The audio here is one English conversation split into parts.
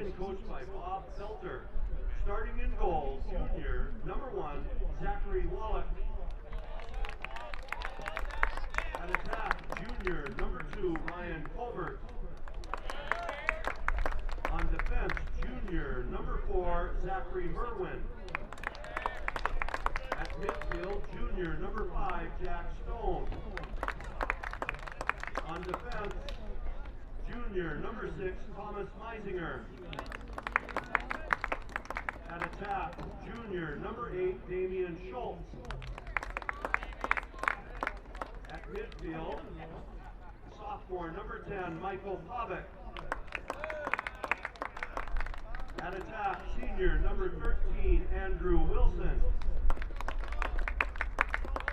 and coached by Bob Felter. Starting in goal, junior, number 1, Zachary Wallach. At attack, junior, number 2, Ryan Colbert. On defense, junior, number 4, Zachary Merwin. At midfield, junior, number 5, Jack Stone. On defense, junior, number 6, Thomas Meisinger. At attack, junior, number 8, Damian Schultz. At midfield, sophomore, number 10, Michael Pavic. At attack, senior, number 13, Andrew Wilson.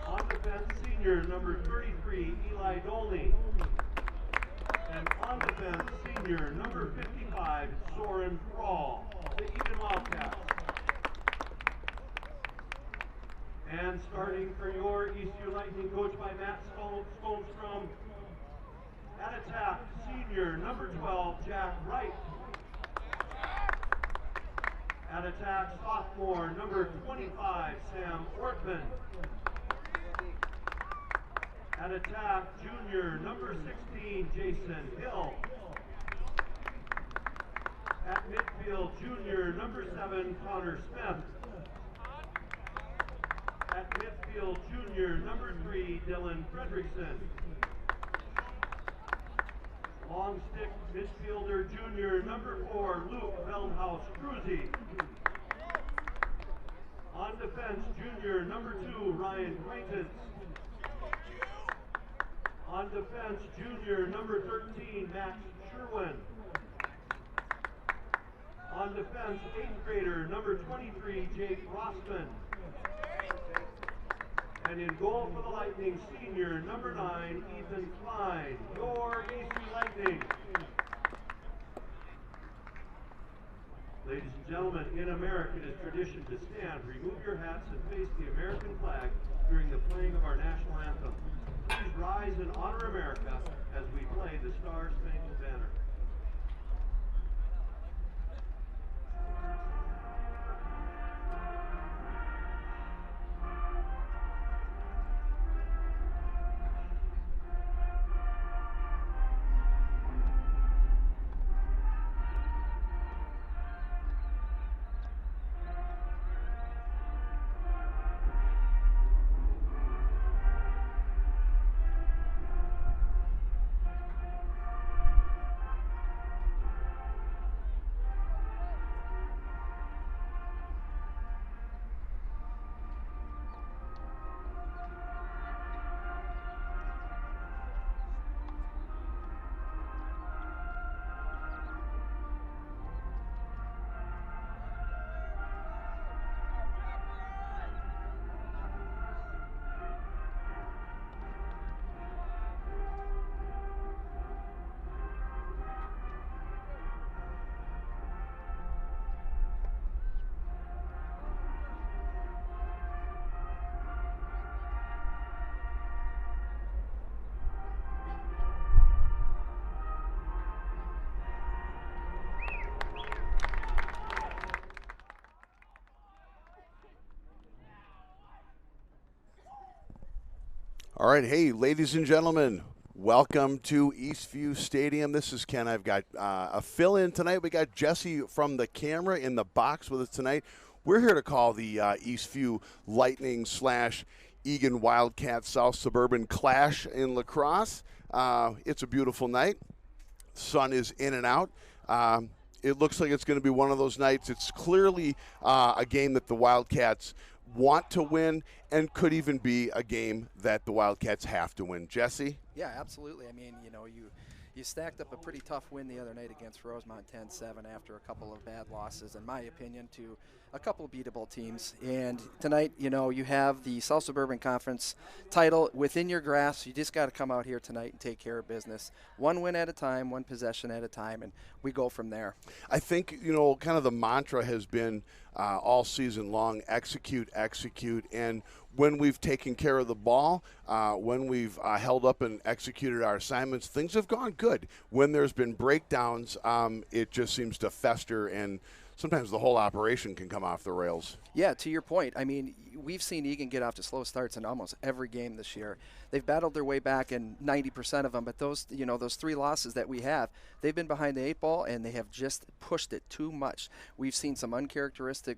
On defense, senior, number 33, Eli Dolney. And on defense, senior, number 55, Soren Thrall, the Eagan Wildcats. And starting for your Eastview Lightning, coached by Matt Skolmstrom. At attack, senior, number 12, Jack Wright. At attack, sophomore, number 25, Sam Ortman. At attack, junior, number 16, Jason Hill. At midfield, junior, number 7, Connor Smith. At midfield, junior, number 3, Dylan Fredrickson. Long stick midfielder, junior, number 4, Luke Veldhaus Cruzy. On defense, junior, number 2, Ryan Quaintance. On defense, junior, number 13, Max Sherwin. On defense, 8th grader, number 23, Jake Rossman. And in goal for the Lightning, senior, number 9, Ethan Klein, your Eastview Lightning. Ladies and gentlemen, in America it is tradition to stand, remove your hats, and face the American flag during the playing of our national anthem. Please rise and honor America as we play the Star Spangled Banner. All right, hey, ladies and gentlemen, welcome to Eastview Stadium. This is Ken. I've got a fill-in tonight. We got Jesse from the camera in the box with us tonight. We're here to call the Eastview Lightning / Eagan Wildcats South Suburban Clash in Lacrosse. It's a beautiful night. Sun is in and out. It looks like it's going to be one of those nights. It's clearly a game that the Wildcats want to win and could even be a game that the Wildcats have to win. Jesse? Yeah, absolutely. I mean, you stacked up a pretty tough win the other night against Rosemont 10-7 after a couple of bad losses, in my opinion, to a couple of beatable teams. And tonight, you have the South Suburban Conference title within your grasp. You just got to come out here tonight and take care of business. One win at a time, one possession at a time, and we go from there. I think, kind of the mantra has been all season long. Execute, execute. And when we've taken care of the ball, when we've held up and executed our assignments, things have gone good. When there's been breakdowns, it just seems to fester, and sometimes the whole operation can come off the rails. Yeah, to your point, I mean, we've seen Eagan get off to slow starts in almost every game this year. They've battled their way back in 90% of them, but those 3 losses that we have, they've been behind the 8 ball, and they have just pushed it too much. We've seen some uncharacteristic,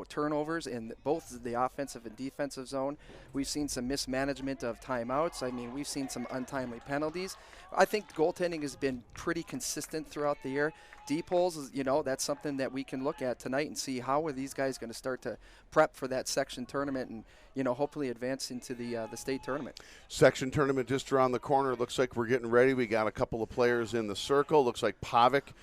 turnovers in both the offensive and defensive zone. We've seen some mismanagement of timeouts. I mean, we've seen some untimely penalties. I think goaltending has been pretty consistent throughout the year. Deep holes, that's something that we can look at tonight and see how are these guys going to start to prep for that section tournament and, hopefully advance into the state tournament. Section tournament just around the corner. Looks like we're getting ready. We got a couple of players in the circle. Looks like Pavic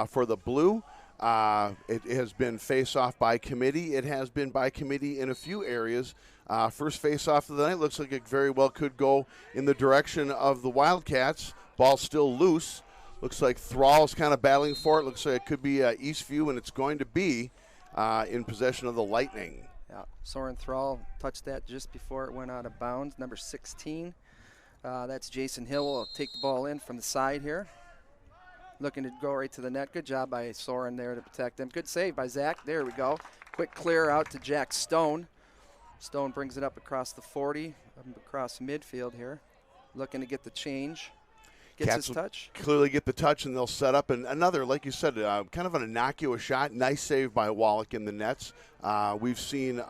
for the blue. It has been face-off by committee. It has been by committee in a few areas. First face-off of the night looks like it very well could go in the direction of the Wildcats. Ball still loose. Looks like Thrall's kind of battling for it. Looks like it could be Eastview, and it's going to be in possession of the Lightning. Yeah, Soren Thrall touched that just before it went out of bounds. Number 16. That's Jason Hill. Will take the ball in from the side here. Looking to go right to the net. Good job by Soren there to protect him. Good save by Zach. There we go. Quick clear out to Jack Stone. Stone brings it up across the 40, across midfield here. Looking to get the change. Gets Cats his touch. Clearly get the touch, and they'll set up. And another, like you said, kind of an innocuous shot. Nice save by Wallach in the nets. We've seen,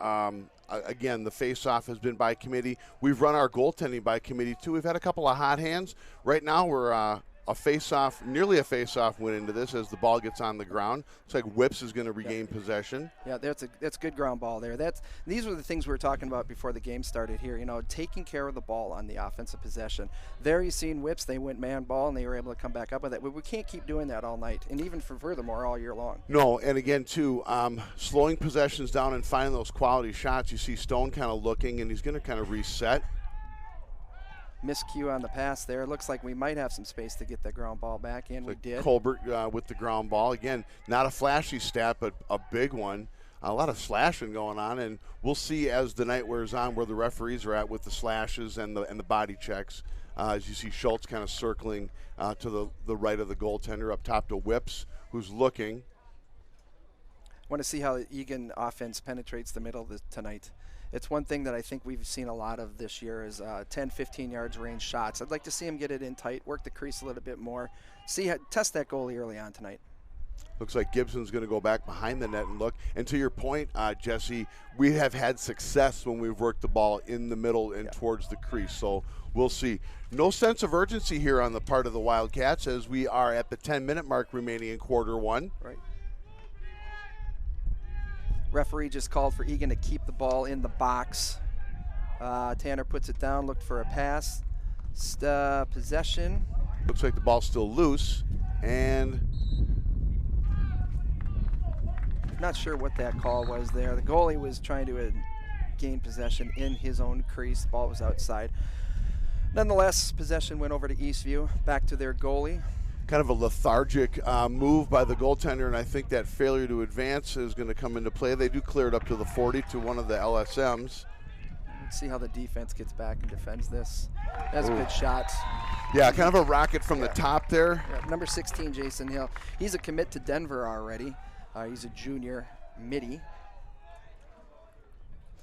again, the face-off has been by committee. We've run our goaltending by committee, too. We've had a couple of hot hands. Right now we're nearly a face-off win into this as the ball gets on the ground. Looks like Whips is going to regain possession. Yeah, that's good ground ball there. These were the things we were talking about before the game started here. Taking care of the ball on the offensive possession. There you seen Whips. They went man ball and they were able to come back up with it. But we can't keep doing that all night, and even furthermore all year long. No, and again too, slowing possessions down and finding those quality shots. You see Stone kind of looking, and he's going to kind of reset. Miscue on the pass there. Looks like we might have some space to get the ground ball back in. We did. Colbert with the ground ball. Again, not a flashy stat, but a big one. A lot of slashing going on, and we'll see as the night wears on where the referees are at with the slashes and the body checks. As you see Schultz kind of circling to the right of the goaltender, up top to Whips, who's looking. Want to see how the Eagan offense penetrates the middle tonight. It's one thing that I think we've seen a lot of this year is 10, 15 yards range shots. I'd like to see him get it in tight, work the crease a little bit more, test that goalie early on tonight. Looks like Gibson's going to go back behind the net and look. And to your point, Jesse, we have had success when we've worked the ball in the middle and towards the crease. So we'll see. No sense of urgency here on the part of the Wildcats as we are at the 10-minute mark remaining in quarter one. Right. Referee just called for Eagan to keep the ball in the box. Tanner puts it down, looked for a pass. Possession. Looks like the ball's still loose, and not sure what that call was there. The goalie was trying to gain possession in his own crease. The ball was outside. Nonetheless, possession went over to Eastview, back to their goalie. Kind of a lethargic move by the goaltender, and I think that failure to advance is going to come into play. They do clear it up to the 40 to one of the LSMs. Let's see how the defense gets back and defends this. That's a good shot. Yeah, kind of a rocket from the top there. Yeah, number 16, Jason Hill. He's a commit to Denver already. He's a junior midi.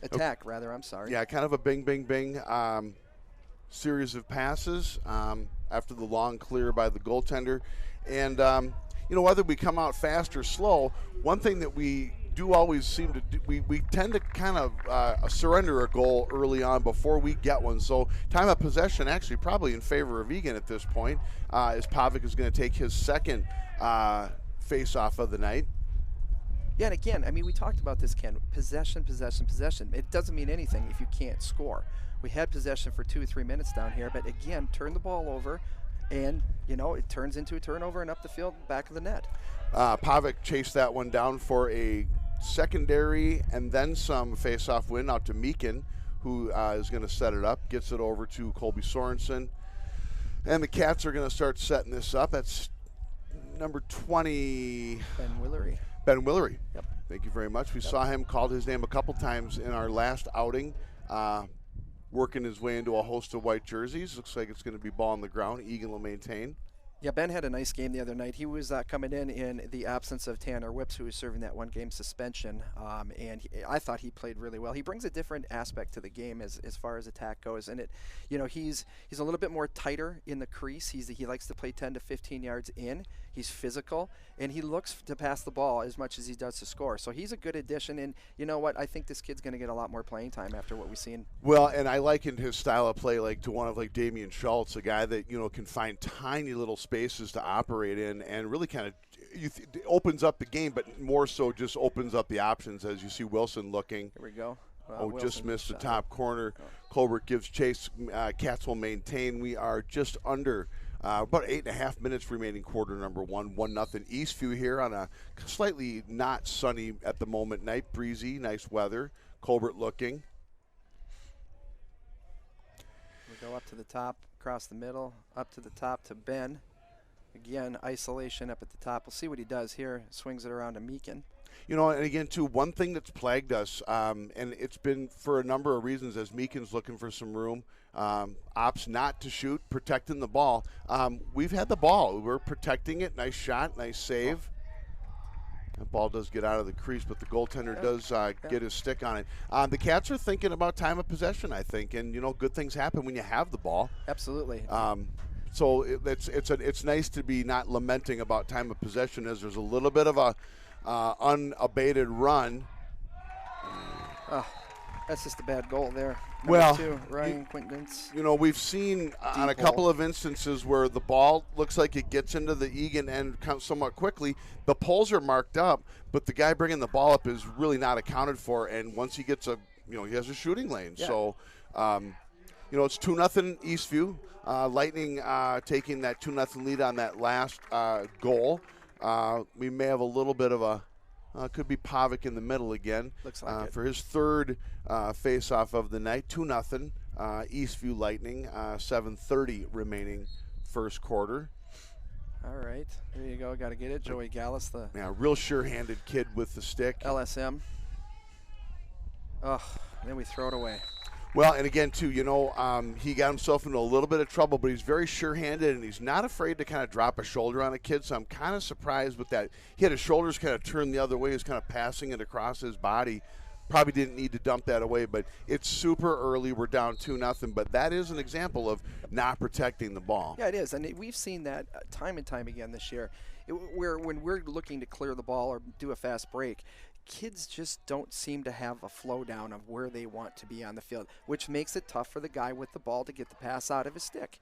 Attack, rather, I'm sorry. Yeah, kind of a bing, bing, bing series of passes after the long clear by the goaltender. And, whether we come out fast or slow, one thing that we do always seem to do, we tend to kind of surrender a goal early on before we get one. So time of possession actually probably in favor of Eagan at this point, as Pavic is going to take his second face-off of the night. Yeah, and again, I mean, we talked about this, Ken. Possession, possession, possession. It doesn't mean anything if you can't score. We had possession for 2 or 3 minutes down here, but again, turn the ball over, and, it turns into a turnover and up the field, back of the net. Pavic chased that one down for a secondary and then some face-off win out to Meekin, who is going to set it up, gets it over to Colby Sorensen. And the Cats are going to start setting this up. That's number 20. Ben Willery. Ben Willery. Yep. Thank you very much. We saw him, called his name a couple times in our last outing, working his way into a host of white jerseys. Looks like it's going to be ball on the ground. Eagan will maintain. Yeah, Ben had a nice game the other night. He was coming in the absence of Tanner Whips, who was serving that one-game suspension, and I thought he played really well. He brings a different aspect to the game as far as attack goes, and he's a little bit more tighter in the crease. He likes to play 10 to 15 yards in. He's physical, and he looks to pass the ball as much as he does to score. So he's a good addition, and you know what? I think this kid's going to get a lot more playing time after what we've seen. Well, and I likened his style of play to one of Damian Schultz, a guy that can find tiny little spaces to operate in and really kind of opens up the game, but more so just opens up the options as you see Wilson looking. Here we go. Wilson just missed the top corner. Colbert gives chase. Cats will maintain. We are just under about 8.5 minutes remaining, quarter number 1, 1-0 Eastview here on a slightly not sunny at the moment night, breezy, nice weather. Colbert looking. We go up to the top, across the middle, up to the top to Ben. Again, isolation up at the top. We'll see what he does here. Swings it around to Meakin. And again, too, one thing that's plagued us, and it's been for a number of reasons, as Meakin's looking for some room, opts not to shoot, protecting the ball. We've had the ball. We're protecting it. Nice shot, nice save. That ball does get out of the crease, but the goaltender does get his stick on it. The Cats are thinking about time of possession, I think, and, good things happen when you have the ball. Absolutely. So it's nice to be not lamenting about time of possession, as there's a little bit of a unabated run. That's just a bad goal there. Well, Number 2, Ryan Quintance. We've seen on a couple of instances where the ball looks like it gets into the Eagan end somewhat quickly. The poles are marked up, but the guy bringing the ball up is really not accounted for. And once he gets he has a shooting lane. Yeah. So, it's 2-0 Eastview. Lightning taking that 2-0 lead on that last goal. We may have a little bit of a could be Pavic in the middle again. Looks like it. For his third face-off of the night. 2-0 Eastview Lightning. 7:30 remaining first quarter. All right, there you go. Got to get it. Joey Gallus, the real sure-handed kid with the stick. LSM. Then we throw it away. Well, and again, too, he got himself into a little bit of trouble, but he's very sure-handed, and he's not afraid to kind of drop a shoulder on a kid, so I'm kind of surprised with that. He had his shoulders kind of turned the other way. He was kind of passing it across his body. Probably didn't need to dump that away, but it's super early. We're down 2-0, but that is an example of not protecting the ball. Yeah, it is, and we've seen that time and time again this year, where when we're looking to clear the ball or do a fast break, kids just don't seem to have a flow down of where they want to be on the field, which makes it tough for the guy with the ball to get the pass out of his stick.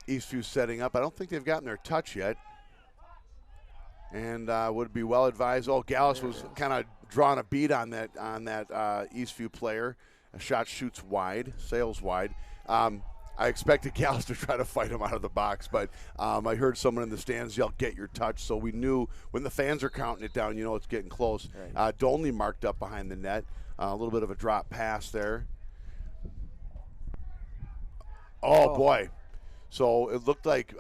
Eastview setting up. I don't think they've gotten their touch yet. And would be well advised. Gallus was kind of drawing a beat on that Eastview player. A shot shoots wide, sails wide. I expected Gallus to try to fight him out of the box, but I heard someone in the stands yell, "Get your touch," so we knew when the fans are counting it down, it's getting close. Right. Donley marked up behind the net. A little bit of a drop pass there. Oh, boy. So it looked like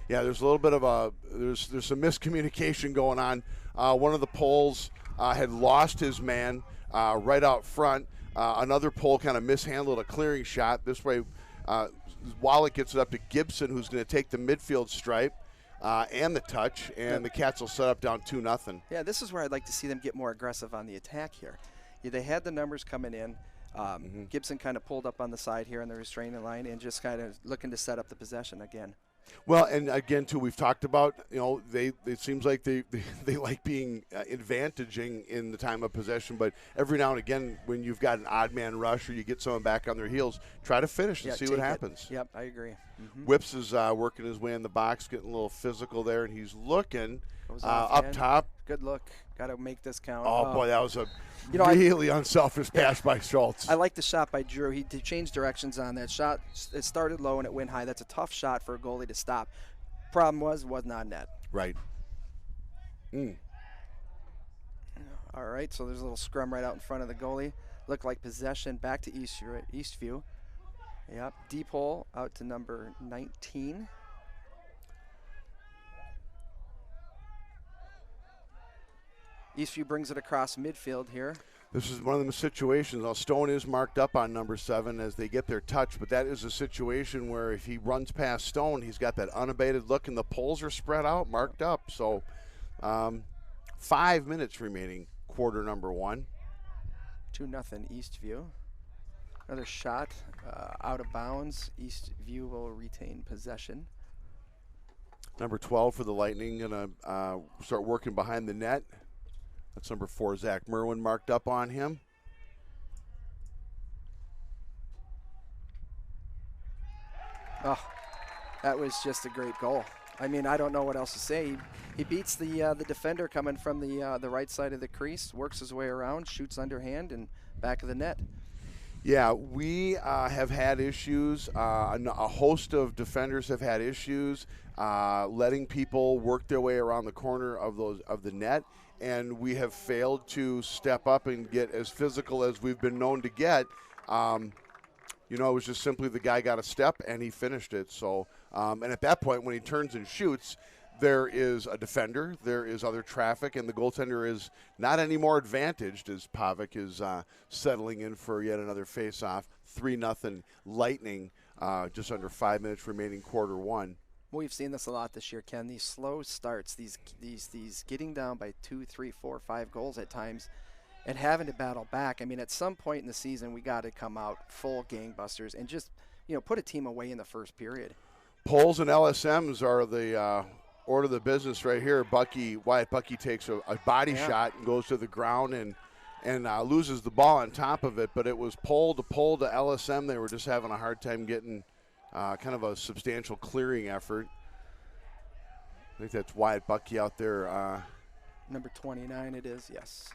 there's a little bit of there's some miscommunication going on. One of the poles had lost his man right out front. Another pole kind of mishandled a clearing shot. This way, Wallach gets it up to Gibson, who's going to take the midfield stripe and the touch, and the Cats will set up down 2-0. Yeah, this is where I'd like to see them get more aggressive on the attack here. They had the numbers coming in. Gibson kind of pulled up on the side here in the restraining line and just kind of looking to set up the possession again. Well, and again, too, we've talked about, it seems like they like being advantaging in the time of possession, but every now and again when you've got an odd man rush or you get someone back on their heels, try to finish and see what happens. Yep, I agree. Whips is working his way in the box, getting a little physical there, and he's looking up offhand. Top. Good look. Got to make this count. Oh, boy, that was a really unselfish pass by Schultz. I like the shot by Drew. He changed directions on that shot. It started low and it went high. That's a tough shot for a goalie to stop. Problem was not net. Right. All right, so there's a little scrum right out in front of the goalie. Looked like possession back to Eastview. Yep, deep hole out to number 19. Eastview brings it across midfield here. This is one of the situations. Now, Stone is marked up on number 7 as they get their touch, but that is a situation where if he runs past Stone, he's got that unabated look, and the poles are spread out, marked up. So 5 minutes remaining, quarter number 1. 2-0 Eastview. Another shot out of bounds. Eastview will retain possession. Number 12 for the Lightning going to start working behind the net. That's number 4, Zach Merwin, marked up on him. Oh, that was just a great goal. I mean, I don't know what else to say. He beats the defender coming from the right side of the crease, works his way around, shoots underhand, and back of the net. Yeah, we have had issues. A host of defenders have had issues letting people work their way around the corner of the net, and we have failed to step up and get as physical as we've been known to get. It was just simply the guy got a step and he finished it. So, and at that point, when he turns and shoots, there is a defender, there is other traffic, and the goaltender is not any more advantaged as Pavic is settling in for yet another face-off. 3-0 Lightning, just under 5 minutes remaining, quarter 1. We've seen this a lot this year, Ken. These slow starts, these getting down by 2, 3, 4, 5 goals at times, and having to battle back. I mean, at some point in the season, we got to come out full gangbusters and just put a team away in the first period. Poles and LSMs are the order of the business right here. Wyatt Bucky takes a body shot and goes to the ground and loses the ball on top of it, but it was pole to LSM. They were just having a hard time getting kind of a substantial clearing effort. I think that's Wyatt Bucky out there. Number 29 it is, yes.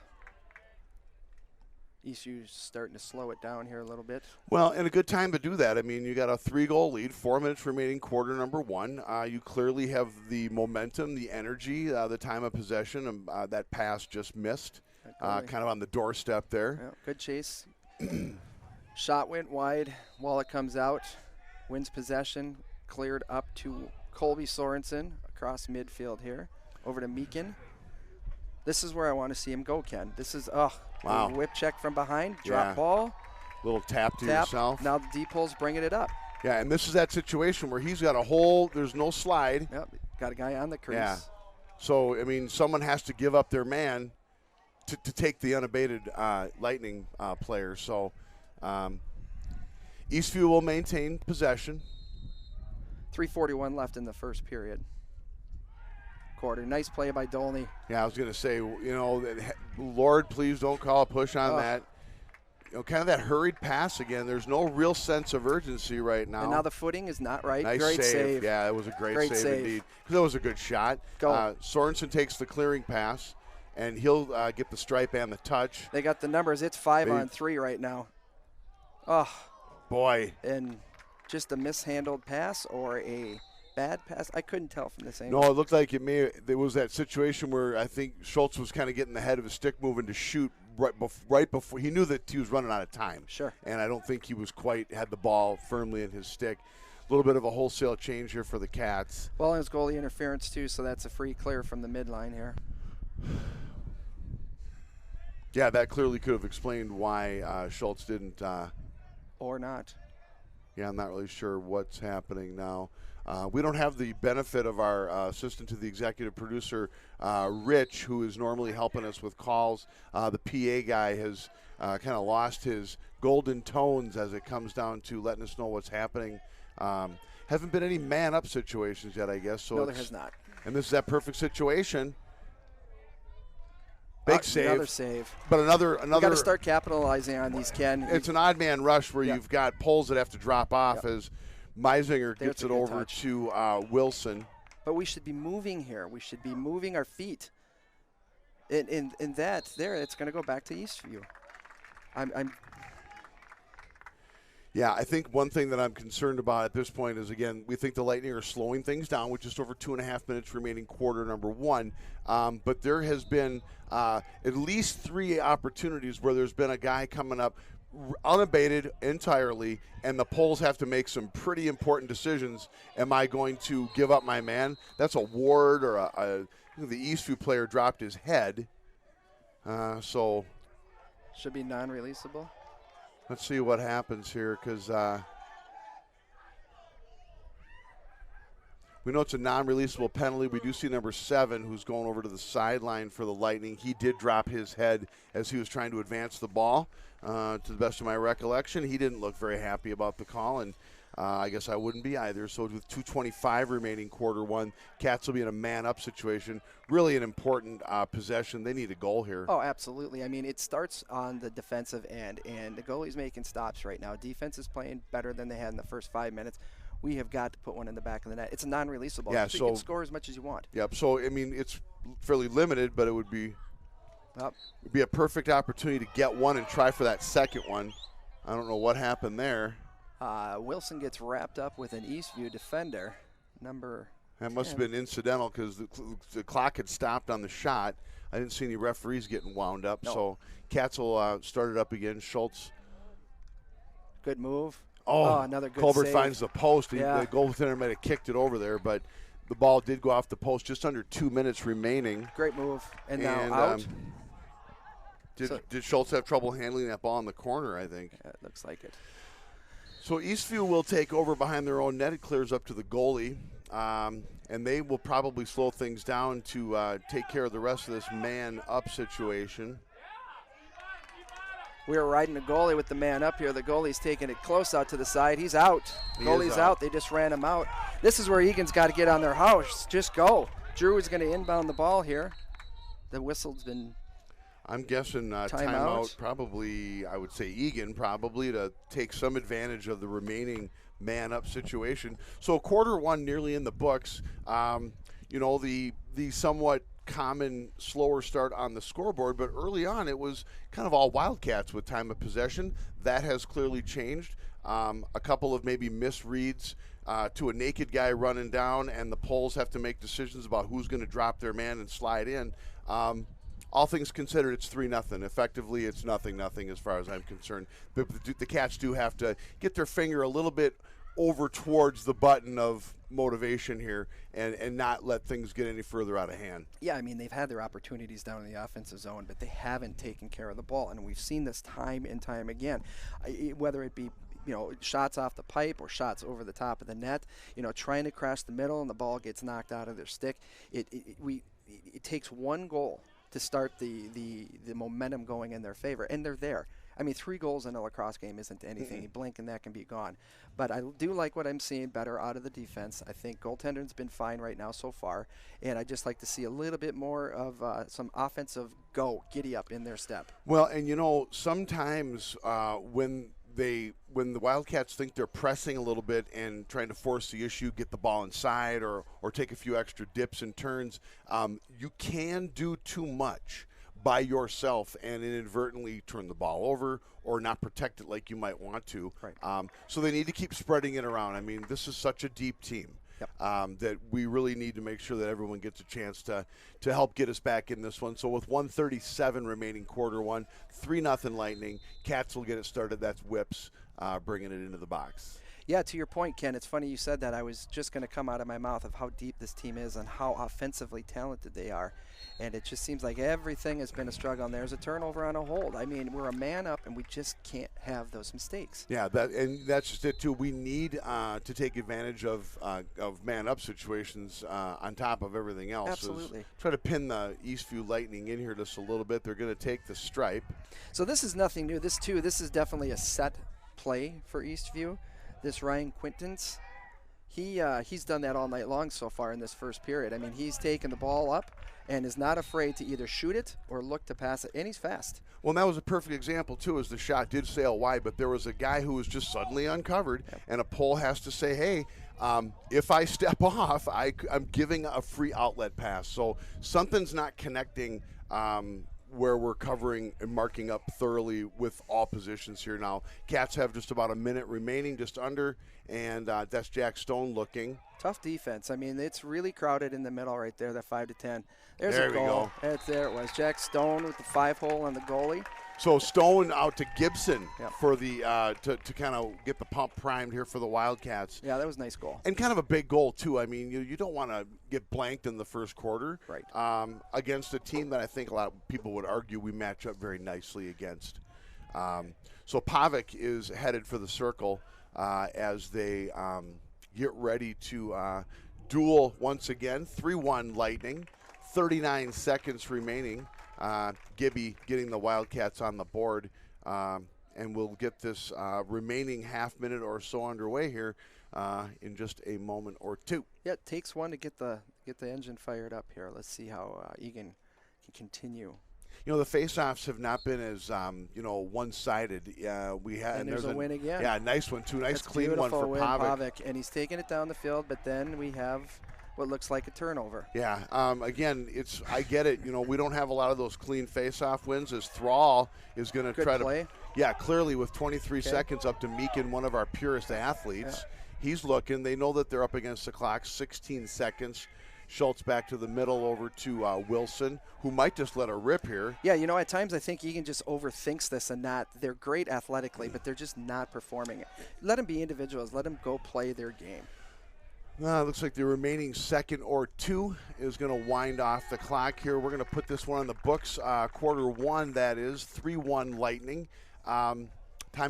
Eastview's starting to slow it down here a little bit. Well, and a good time to do that. I mean, you got a 3-goal lead, 4 minutes remaining, quarter number 1. You clearly have the momentum, the energy, the time of possession, and that pass just missed, kind of on the doorstep there. Yeah, good chase. Shot went wide. Wallet comes out, wins possession, cleared up to Colby Sorensen across midfield here, over to Meakin. This is where I want to see him go, Ken. This is, wow. Whip check from behind, drop ball. Little tap to yourself. Now the D-pole's bringing it up. Yeah, and this is that situation where he's got a hole, there's no slide. Yep, got a guy on the crease. Yeah. So, I mean, someone has to give up their man to take the unabated Lightning player. So, Eastview will maintain possession. 3:41 left in the first period. Quarter. Nice play by Dolney. Yeah, I was going to say, Lord, please don't call a push on that. Kind of that hurried pass again. There's no real sense of urgency right now. And now the footing is not right. Nice great save. Yeah, it was a great save indeed. That was a good shot. Sorensen takes the clearing pass, and he'll get the stripe and the touch. They got the numbers. It's 5-on-3 right now. Oh. Boy. And just a mishandled pass or a bad pass? I couldn't tell from this angle. No, it looked like there was that situation where I think Schultz was kind of getting the head of his stick moving to shoot right before. He knew that he was running out of time. Sure. And I don't think he was had the ball firmly in his stick. A little bit of a wholesale change here for the Cats. Well, and it's goalie interference too, so that's a free clear from the midline here. Yeah, that clearly could have explained why Schultz didn't. Or not. Yeah, I'm not really sure what's happening now. We don't have the benefit of our assistant to the executive producer, Rich, who is normally helping us with calls. The PA guy has kind of lost his golden tones as it comes down to letting us know what's happening. Haven't been any man-up situations yet, I guess. So no, there has not. And this is that perfect situation. Big save. Another save. But another. We got to start capitalizing on these, Ken. It's an odd man rush where you've got poles that have to drop off as Meisinger gets it over to Wilson. But we should be moving here. We should be moving our feet. In that, it's going to go back to Eastview. Yeah, I think one thing that I'm concerned about at this point is, again, we think the Lightning are slowing things down with just over 2.5 minutes remaining, quarter number 1. But there has been at least 3 opportunities where there's been a guy coming up unabated entirely, and the Poles have to make some pretty important decisions. Am I going to give up my man? That's a Ward or the Eastview player dropped his head. So Should be non-releasable. let's see what happens here, because we know it's a non-releasable penalty. We do see number 7, who's going over to the sideline for the Lightning. He did drop his head as he was trying to advance the ball. To the best of my recollection, he didn't look very happy about the call, and I guess I wouldn't be either. So with 2:25 remaining quarter one, Cats will be in a man-up situation. Really an important possession. They need a goal here. Oh, absolutely. I mean, it starts on the defensive end, and the goalie's making stops right now. Defense is playing better than they had in the first 5 minutes. We have got to put one in the back of the net. It's a non-releasable. Yeah, so so you can score as much as you want. Yep. So I mean, it's fairly limited, but it would be a perfect opportunity to get one and try for that second one. I don't know what happened there. Wilson gets wrapped up with an Eastview defender, number That must have 10. been incidental because the clock had stopped on the shot. I didn't see any referees getting wound up. No. So Cats will start it up again. Schultz. Good move. Oh, another good Colbert save. finds the post. Yeah. The goaltender might have kicked it over there, but the ball did go off the post. Just under 2 minutes remaining. Great move. And now And, out. Did Schultz have trouble handling that ball in the corner, I think? Yeah, it looks like it. So Eastview will take over behind their own net. It clears up to the goalie, and they will probably slow things down to take care of the rest of this man-up situation. We are riding the goalie with the man up here. The goalie's taking it close out to the side. He's out. He Goalie's is out. out. They just ran him out. This is where Egan's got to get on their house. Just go. Drew is going to inbound the ball here. The whistle's been I'm guessing timeout, probably, I would say Eagan probably, to take some advantage of the remaining man-up situation. So quarter one nearly in the books. You know, the somewhat common slower start on the scoreboard, but early on it was kind of all Wildcats with time of possession. That has clearly changed. A couple of maybe misreads to a naked guy running down, and the Poles have to make decisions about who's going to drop their man and slide in. All things considered, it's 3-0. Effectively, it's 0-0 as far as I'm concerned. But the Cats do have to get their finger a little bit over towards the button of motivation here and not let things get any further out of hand. Yeah, I mean, they've had their opportunities down in the offensive zone, but they haven't taken care of the ball, and we've seen this time and time again, whether it be shots off the pipe or shots over the top of the net, trying to cross the middle and the ball gets knocked out of their stick. It takes one goal to start the momentum going in their favor, and they're there. I mean, 3 goals in a lacrosse game isn't anything. You blink and that can be gone. But I do like what I'm seeing better out of the defense. I think goaltending's been fine right now so far, and I just like to see a little bit more of some offensive giddy up in their step. Well, and sometimes when the Wildcats think they're pressing a little bit and trying to force the issue, get the ball inside or take a few extra dips and turns, you can do too much by yourself and inadvertently turn the ball over or not protect it like you might want to. Right. So they need to keep spreading it around. I mean, this is such a deep team. Yep. That we really need to make sure that everyone gets a chance to help get us back in this one. So with 1:37 remaining quarter one, 3-0 Lightning. Cats will get it started. That's Whips bringing it into the box. Yeah, to your point, Ken, it's funny you said that. I was just going to come out of my mouth of how deep this team is and how offensively talented they are. And it just seems like everything has been a struggle, and there's a turnover on a hold. I mean, we're a man up, and we just can't have those mistakes. Yeah, that's just it, too. We need to take advantage of man-up situations on top of everything else. Absolutely. Try to pin the Eastview Lightning in here just a little bit. They're going to take the stripe. So this is nothing new. This is definitely a set play for Eastview. This Ryan Quintance, he's done that all night long so far in this first period. I mean, he's taken the ball up and is not afraid to either shoot it or look to pass it, and he's fast. Well, and that was a perfect example, too, as the shot did sail wide, but there was a guy who was just suddenly uncovered, and a pole has to say, hey, if I step off, I'm giving a free outlet pass. So something's not connecting where we're covering and marking up thoroughly with all positions here now. Cats have just about a minute remaining, just under, and that's Jack Stone looking. Tough defense. I mean, it's really crowded in the middle right there, that 5 to 10. There's There a we goal. go. There it was. Jack Stone with the 5-hole on the goalie. So Stone out to Gibson Yep. for the to kind of get the pump primed here for the Wildcats. Yeah, that was a nice goal. And kind of a big goal, too. I mean, you don't want to get blanked in the first quarter. Right. Against a team that I think a lot of people would argue we match up very nicely against. So Pavic is headed for the circle as they get ready to duel once again. 3-1 Lightning. 39 seconds remaining. Gibby getting the Wildcats on the board. And we'll get this remaining half minute or so underway here in just a moment or two. Yeah, it takes one to get the engine fired up here. Let's see how Eagan can continue. You know, the face-offs have not been as, one-sided. We had And there's a win again. Yeah, nice one, too. Nice, That's clean one for win, Pavic. And he's taking it down the field, but then we have what looks like a turnover. Yeah, again, I get it. You know, we don't have a lot of those clean face-off wins as Thrall is going to try play. to – yeah, clearly with 23 seconds up to Meakin, one of our purest athletes. Yeah. He's looking. They know that they're up against the clock. 16 seconds. Schultz back to the middle over to Wilson, who might just let her rip here. Yeah, you know, at times I think Eagan just overthinks this and not. They're great athletically, but they're just not performing it. Let them be individuals. Let them go play their game. Looks like the remaining second or two is going to wind off the clock here. We're going to put this one on the books. Quarter one, that is. 3-1 Lightning. Time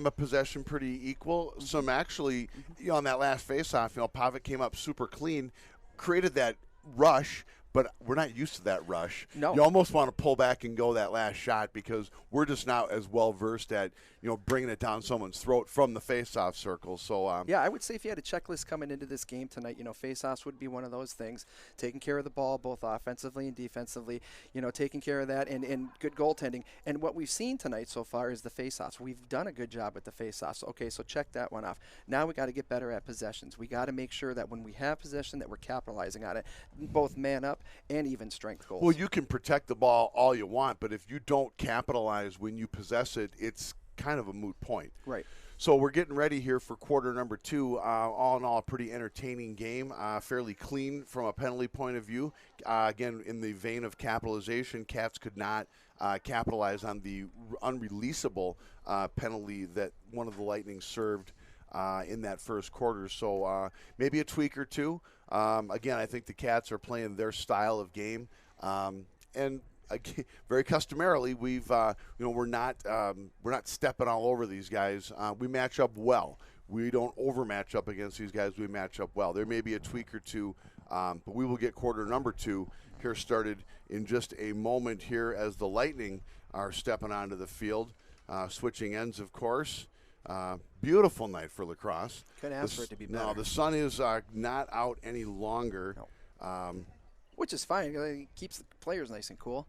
of possession pretty equal. Some actually, on that last faceoff, Pavic came up super clean, created that rush, but we're not used to that rush. No. You almost want to pull back and go that last shot because we're just not as well versed at bringing it down someone's throat from the face-off circle. So yeah, I would say if you had a checklist coming into this game tonight, face-offs would be one of those things. Taking care of the ball both offensively and defensively, taking care of that and good goaltending. And what we've seen tonight so far is the face-offs. We've done a good job with the face-offs. Okay, so check that one off. Now we got to get better at possessions. We got to make sure that when we have possession that we're capitalizing on it, both man up and even strength goals. Well, you can protect the ball all you want, but if you don't capitalize when you possess it, it's kind of a moot point. Right. So we're getting ready here for quarter number two. All in all, a pretty entertaining game, fairly clean from a penalty point of view. Again, in the vein of capitalization, Cats could not capitalize on the unreleasable penalty that one of the Lightning served in that first quarter. So maybe a tweak or two. Again, I think the Cats are playing their style of game, and very customarily, we're not stepping all over these guys. We match up well. We don't overmatch up against these guys. We match up well. There may be a tweak or two, but we will get quarter number two here started in just a moment here as the Lightning are stepping onto the field, switching ends, of course. Beautiful night for lacrosse. Couldn't ask for it to be better. No, the sun is not out any longer. No. Which is fine. It keeps the players nice and cool.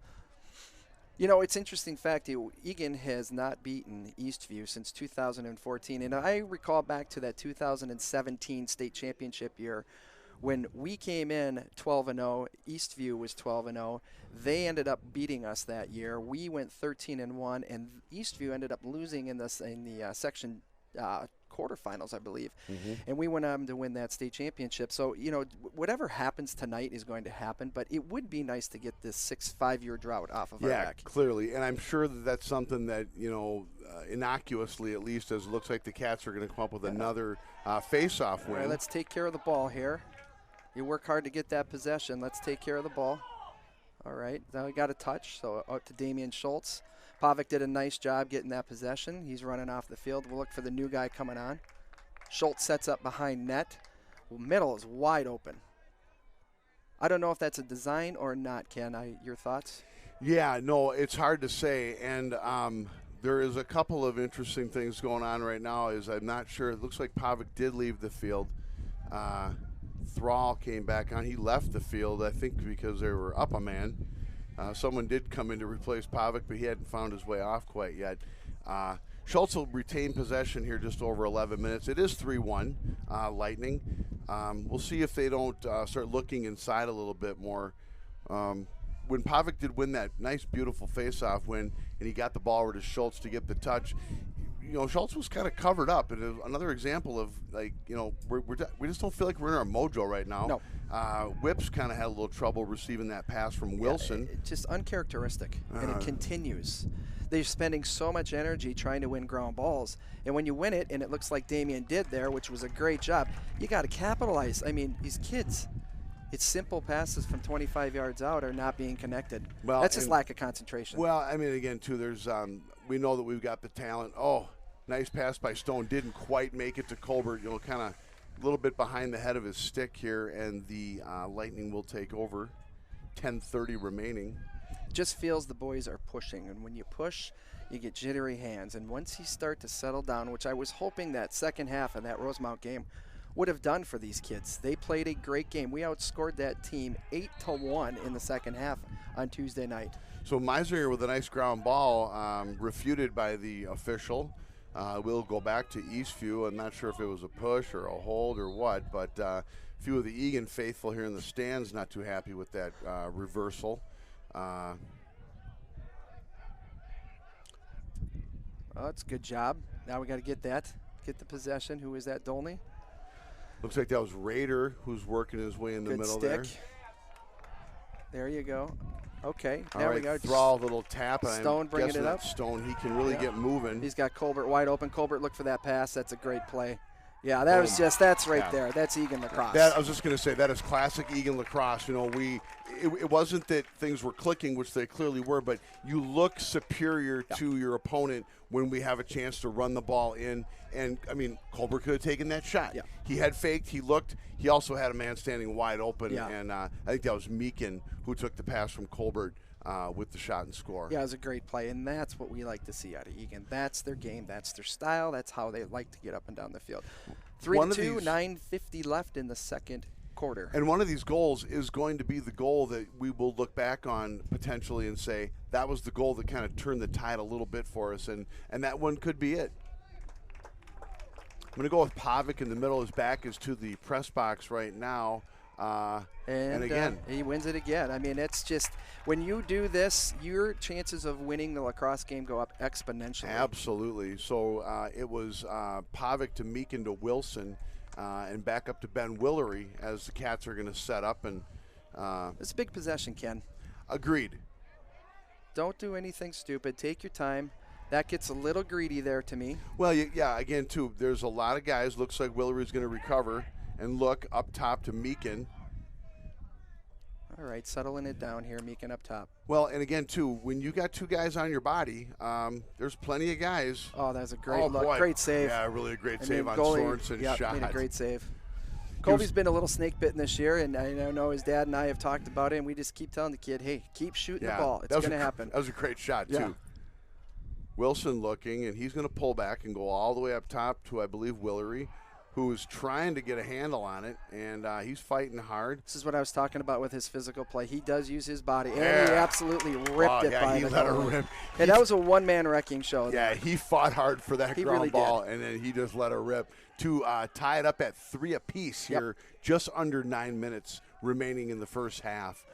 It's interesting fact. Eagan has not beaten Eastview since 2014. And I recall back to that 2017 state championship year when we came in 12-0. Eastview was 12-0. They ended up beating us that year. We went 13-1, and Eastview ended up losing in the section quarterfinals, I believe. Mm-hmm. And we went on to win that state championship. So, whatever happens tonight is going to happen, but it would be nice to get this 5-year drought off of our back. Yeah, clearly. And I'm sure that's something that, innocuously at least, as it looks like the Cats are going to come up with another face-off win. All right, let's take care of the ball here. You work hard to get that possession. Let's take care of the ball. All right, now we got a touch, so out to Damian Schultz. Pavic did a nice job getting that possession. He's running off the field. We'll look for the new guy coming on. Schultz sets up behind net. Well, middle is wide open. I don't know if that's a design or not, Ken. Your thoughts? Yeah, no, it's hard to say. And there is a couple of interesting things going on right now. I'm not sure. It looks like Pavic did leave the field. Thrall came back on. He left the field, I think, because they were up a man. Someone did come in to replace Pavic, but he hadn't found his way off quite yet. Schultz will retain possession here just over 11 minutes. It is 3-1 Lightning. We'll see if they don't start looking inside a little bit more. When Pavic did win that nice, beautiful face-off win, and he got the ball over to Schultz to get the touch, Schultz was kind of covered up. And another example of, like, we just don't feel like we're in our mojo right now. No. Whips kind of had a little trouble receiving that pass from Wilson. It's just uncharacteristic, and it continues. They're spending so much energy trying to win ground balls, and when you win it, and it looks like Damian did there, which was a great job, you got to capitalize. I mean, these kids, it's simple passes from 25 yards out are not being connected. Well, that's just lack of concentration. Well, I mean, again, too, there's we know that we've got the talent. Oh, nice pass by Stone. Didn't quite make it to Colbert. Kind of a little bit behind the head of his stick here, and the Lightning will take over. 10:30 remaining. Just feels the boys are pushing, and when you push, you get jittery hands. And once you start to settle down, which I was hoping that second half of that Rosemount game would have done for these kids. They played a great game. We outscored that team 8-1 in the second half on Tuesday night. So Meisner with a nice ground ball, refuted by the official. We'll go back to Eastview. I'm not sure if it was a push or a hold or what, but a few of the Eagan faithful here in the stands not too happy with that reversal. Oh, that's a good job. Now we got to get the possession. Who is that, Dolney? Looks like that was Rader who's working his way in the middle stick. there. There you go. Okay, All now right, we go. Thrall, little tap. Stone bringing it up. Stone, he can really get moving. He's got Colbert wide open. Colbert, look for that pass. That's a great play. Yeah, that's right there. That's Eagan Lacrosse. I was just going to say, that is classic Eagan Lacrosse. It wasn't that things were clicking, which they clearly were, but you look superior to your opponent when we have a chance to run the ball in. And, I mean, Colbert could have taken that shot. Yeah. He had faked. He looked. He also had a man standing wide open. Yeah. And I think that was Meekin who took the pass from Colbert with the shot and score. Yeah, it was a great play, and that's what we like to see out of Eagan. That's their game. That's their style. That's how they like to get up and down the field. 3-2, 9:50 left in the second quarter. And one of these goals is going to be the goal that we will look back on potentially and say, that was the goal that kind of turned the tide a little bit for us, and that one could be it. I'm going to go with Pavic in the middle. His back is to the press box right now. And again, he wins it again. I mean, it's just, when you do this, your chances of winning the lacrosse game go up exponentially. Absolutely. So it was Pavic to Meekin to Wilson, and back up to Ben Willery as the Cats are going to set up. And it's a big possession, Ken. Agreed. Don't do anything stupid. Take your time. That gets a little greedy there to me. Well, yeah, again, too, there's a lot of guys. Looks like Willery's going to recover. And look up top to Meekin. All right, settling it down here, Meekin up top. Well, and again, too, when you got two guys on your body, there's plenty of guys. Oh, that's a great look. Boy. Great save. Yeah, really a great save on Sorensen's shot. Made a great save. Colby's been a little snake bitten this year, and I know his dad and I have talked about it, and we just keep telling the kid, hey, keep shooting the ball. It's going to happen. That was a great shot, too. Wilson looking, and he's going to pull back and go all the way up top to, I believe, Willery, who is trying to get a handle on it, and he's fighting hard. This is what I was talking about with his physical play. He does use his body, and he absolutely ripped it by the let her goalie. rip. And that was a one-man wrecking show. Yeah, he fought hard for that ground really ball, did. and then he just let her rip to tie it up at 3 apiece here, just under 9 minutes remaining in the first half.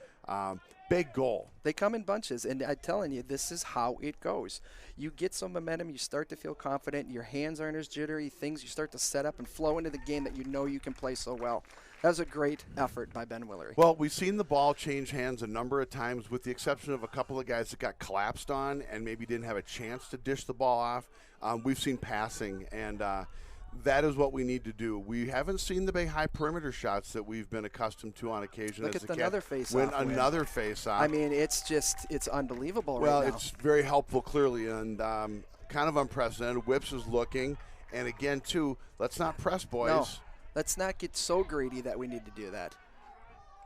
Big goal. They come in bunches, and I'm telling you, this is how it goes. You get some momentum, you start to feel confident, your hands aren't as jittery, things you start to set up and flow into the game that you know you can play so well. That was a great effort by Ben Willery. Well, we've seen the ball change hands a number of times, with the exception of a couple of guys that got collapsed on and maybe didn't have a chance to dish the ball off. We've seen passing, and that is what we need to do. We haven't seen the big high perimeter shots that we've been accustomed to on occasion. Look as at another face-off win. Another face-off. I mean, it's unbelievable right now. Well, it's very helpful, clearly, and kind of unprecedented. Whips is looking, and again, too, let's not press, boys. No, let's not get so greedy that we need to do that.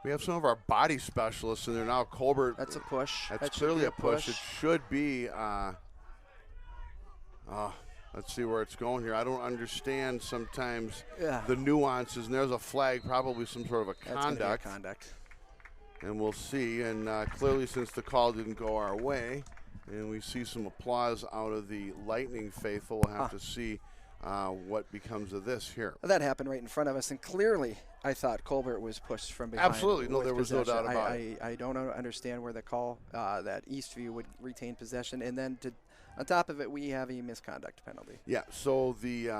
We have some of our body specialists in there now. Colbert. That's a push. That's clearly a push. It should be. Let's see where it's going here. I don't understand sometimes the nuances, and there's a flag, probably some sort of a conduct. That's gonna be a conduct. And we'll see. And clearly, since the call didn't go our way, and we see some applause out of the Lightning faithful, we'll have to see what becomes of this here. Well, that happened right in front of us, and clearly I thought Colbert was pushed from behind. Absolutely. No, there was no doubt about it. I don't understand where the call that Eastview would retain possession, and then to On top of it, we have a misconduct penalty. Yeah, so the,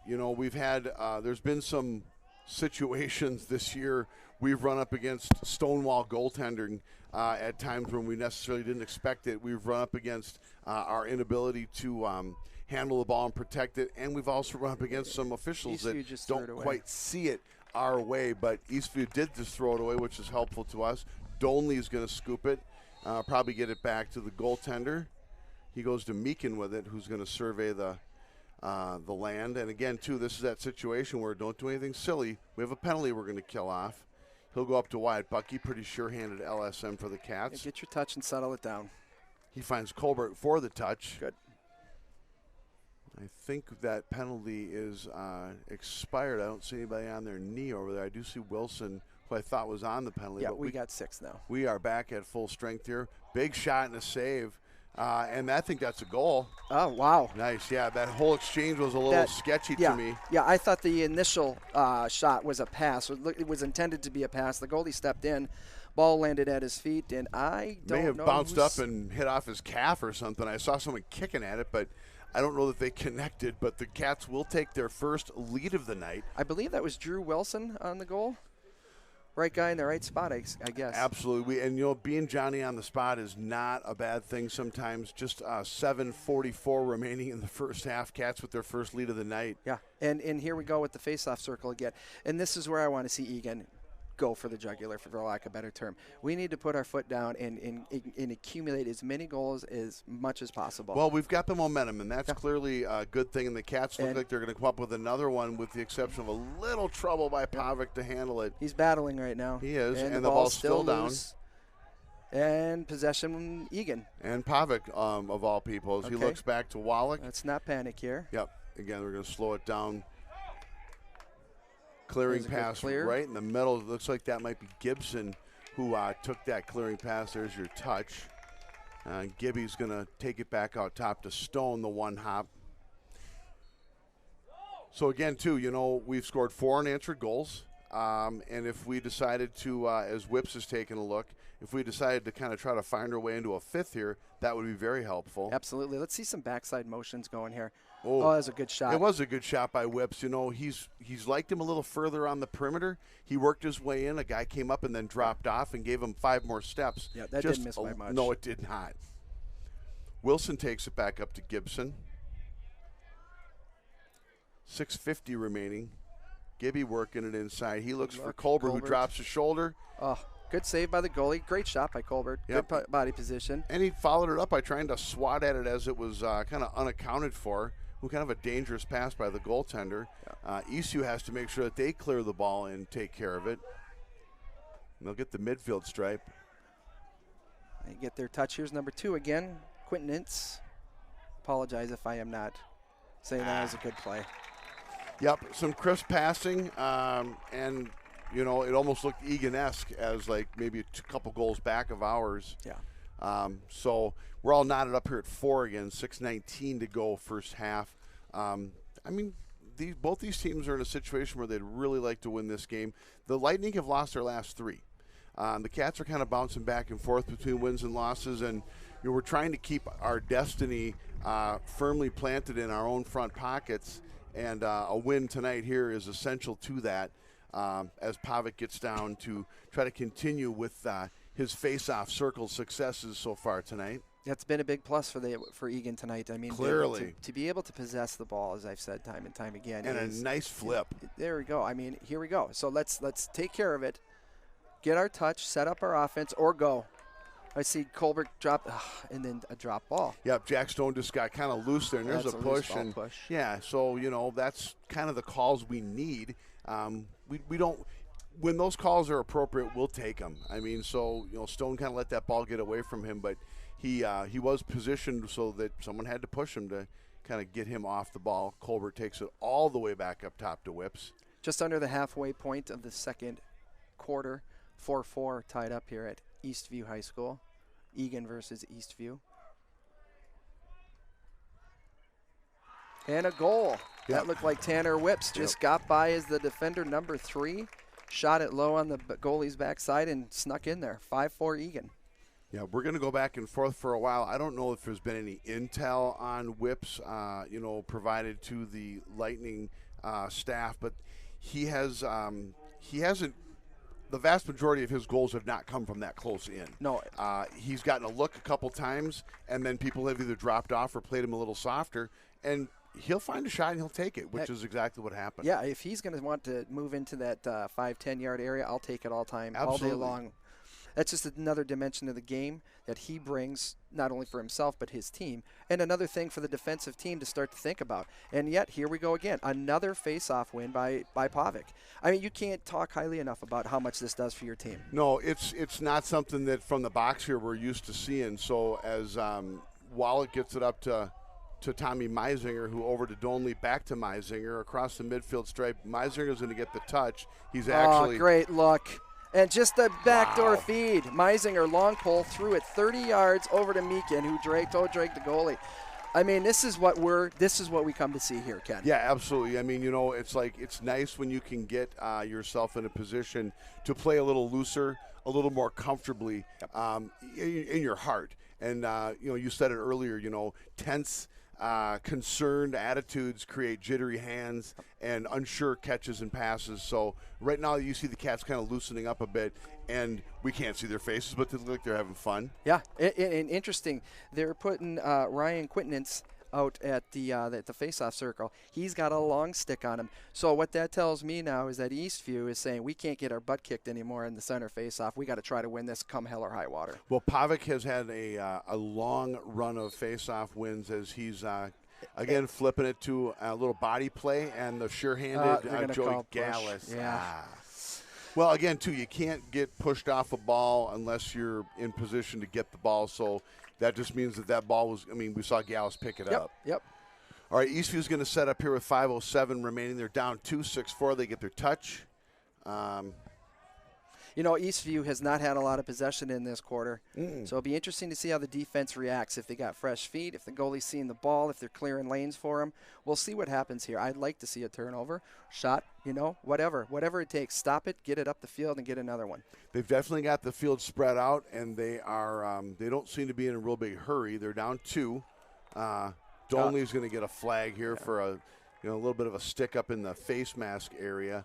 we've had, there's been some situations this year we've run up against stonewall goaltending at times when we necessarily didn't expect it. We've run up against our inability to handle the ball and protect it, and we've also run up against some officials that don't quite see it our way, but Eastview did just throw it away, which is helpful to us. Donley is going to scoop it, probably get it back to the goaltender. He goes to Meakin with it, who's going to survey the land. And again, too, this is that situation where don't do anything silly. We have a penalty we're going to kill off. He'll go up to Wyatt Bucky, pretty sure-handed LSM for the Cats. Yeah, get your touch and settle it down. He finds Colbert for the touch. Good. I think that penalty is expired. I don't see anybody on their knee over there. I do see Wilson, who I thought was on the penalty. Yeah, but we got 6 now. We are back at full strength here. Big shot and a save. And I think that's a goal. Oh, wow. Nice, yeah. That whole exchange was a little sketchy to me. Yeah, I thought the initial shot was a pass. It was intended to be a pass. The goalie stepped in. Ball landed at his feet, and I don't know. May have bounced up and hit off his calf or something. I saw someone kicking at it, but I don't know that they connected. But the Cats will take their first lead of the night. I believe that was Drew Wilson on the goal. Right guy in the right spot, I guess. Absolutely. And, being Johnny on the spot is not a bad thing sometimes. Just 7:44 remaining in the first half. Cats with their first lead of the night. Yeah, and here we go with the face-off circle again. And this is where I want to see Eagan go for the jugular, for lack of a better term. We need to put our foot down and accumulate as many goals as much as possible. Well, we've got the momentum, and that's clearly a good thing. And the Cats look like they're going to come up with another one, with the exception of a little trouble by Pavic to handle it. He's battling right now. He is, and the ball's still down. And possession Eagan. And Pavic, of all people, as he looks back to Wallach. Let's not panic here. Yep. Again, we're going to slow it down. Clearing pass right in the middle. It looks like that might be Gibson who took that clearing pass. There's your touch. Gibby's going to take it back out top to Stone, the one hop. So again, too, we've scored 4 unanswered goals. And if we decided to, as Whips has taken a look, if we decided to kind of try to find our way into a 5th here, that would be very helpful. Absolutely. Let's see some backside motions going here. Oh, that was a good shot. It was a good shot by Whips. He's liked him a little further on the perimeter. He worked his way in. A guy came up and then dropped off and gave him 5 more steps. Yeah, that didn't miss by much. No, it did not. Wilson takes it back up to Gibson. 6:50 remaining. Gibby working it inside. He looks for Colbert, who drops his shoulder. Oh, good save by the goalie. Great shot by Colbert. Yep. Good body position. And he followed it up by trying to swat at it as it was kind of unaccounted for. Kind of a dangerous pass by the goaltender. Eastview has to make sure that they clear the ball and take care of it. And they'll get the midfield stripe. They get their touch. Here's number 2 again, Quentin Ince. Apologize if I am not saying that was a good play. Yep, some crisp passing, and it almost looked Eagan-esque as like maybe a couple goals back of ours. Yeah. So we're all knotted up here at 4 again, 6:19 to go first half. Both these teams are in a situation where they'd really like to win this game. The Lightning have lost their last 3. The Cats are kind of bouncing back and forth between wins and losses, and we're trying to keep our destiny firmly planted in our own front pockets. And a win tonight here is essential to that, as Pavic gets down to try to continue with his face-off circle successes so far tonight. That's been a big plus for Eagan tonight. I mean, clearly to be able to possess the ball, as I've said time and time again, and a nice flip. There we go. I mean, here we go. So let's take care of it, get our touch, set up our offense, or go. I see Colbert drop, and then a drop ball. Yep, Jack Stone just got kind of loose there, and there's a push. Push. Yeah, so, that's kind of the calls we need. We don't – when those calls are appropriate, we'll take them. I mean, so, Stone kind of let that ball get away from him, but he was positioned so that someone had to push him to kind of get him off the ball. Colbert takes it all the way back up top to Whips. Just under the halfway point of the second quarter, 4-4 tied up here at Eastview High School. Eagan versus Eastview. And a goal. Yep. That looked like Tanner Whips just got by as the defender, number 3. Shot it low on the goalie's backside and snuck in there. 5-4 Eagan. Yeah, we're going to go back and forth for a while. I don't know if there's been any intel on whips, provided to the Lightning staff, but he hasn't. The vast majority of his goals have not come from that close in. No. He's gotten a look a couple times, and then people have either dropped off or played him a little softer, and he'll find a shot and he'll take it, which is exactly what happened. Yeah, if he's going to want to move into that 5-10 yard area, I'll take it all time, Absolutely. all day long. That's just another dimension of the game that he brings, not only for himself but his team, and another thing for the defensive team to start to think about. And yet, here we go again, another face-off win by Pavic. I mean, you can't talk highly enough about how much this does for your team. No, it's not something that from the box here we're used to seeing. So as Wallach gets it up to Tommy Meisinger, who over to Donley, back to Meisinger, across the midfield stripe. Meisinger's going to get the touch. He's actually... Oh, great look. And just a backdoor feed. Meisinger, long pole, threw it 30 yards over to Meekin, who dragged the goalie. I mean, this is what we come to see here, Ken. Yeah, absolutely. I mean, it's nice when you can get yourself in a position to play a little looser, a little more comfortably in your heart. And, you said it earlier, tense, concerned attitudes create jittery hands and unsure catches and passes. So right now you see the Cats kind of loosening up a bit, and we can't see their faces, but they look like they're having fun. Yeah, and interesting. They're putting Ryan Quintenance out at the face-off circle. He's got a long stick on him. So what that tells me now is that Eastview is saying we can't get our butt kicked anymore in the center face-off. We got to try to win this come hell or high water. Well, Pavic has had a long run of face-off wins as he's again flipping it to a little body play and the sure-handed Joey Gallus. Yeah. Well, again, too, you can't get pushed off a ball unless you're in position to get the ball. So that just means that ball was, we saw Gallus pick it up. Yep. All right, Eastview's going to set up here with 5:07 remaining. They're down 2-6-4. They get their touch. Eastview has not had a lot of possession in this quarter. So it'll be interesting to see how the defense reacts. If they got fresh feet, if the goalie's seeing the ball, if they're clearing lanes for him. We'll see what happens here. I'd like to see a turnover, shot, whatever it takes. Stop it, get it up the field, and get another one. They've definitely got the field spread out, and they don't seem to be in a real big hurry. They're down 2. Donley's going to get a flag here for a little bit of a stick up in the face mask area.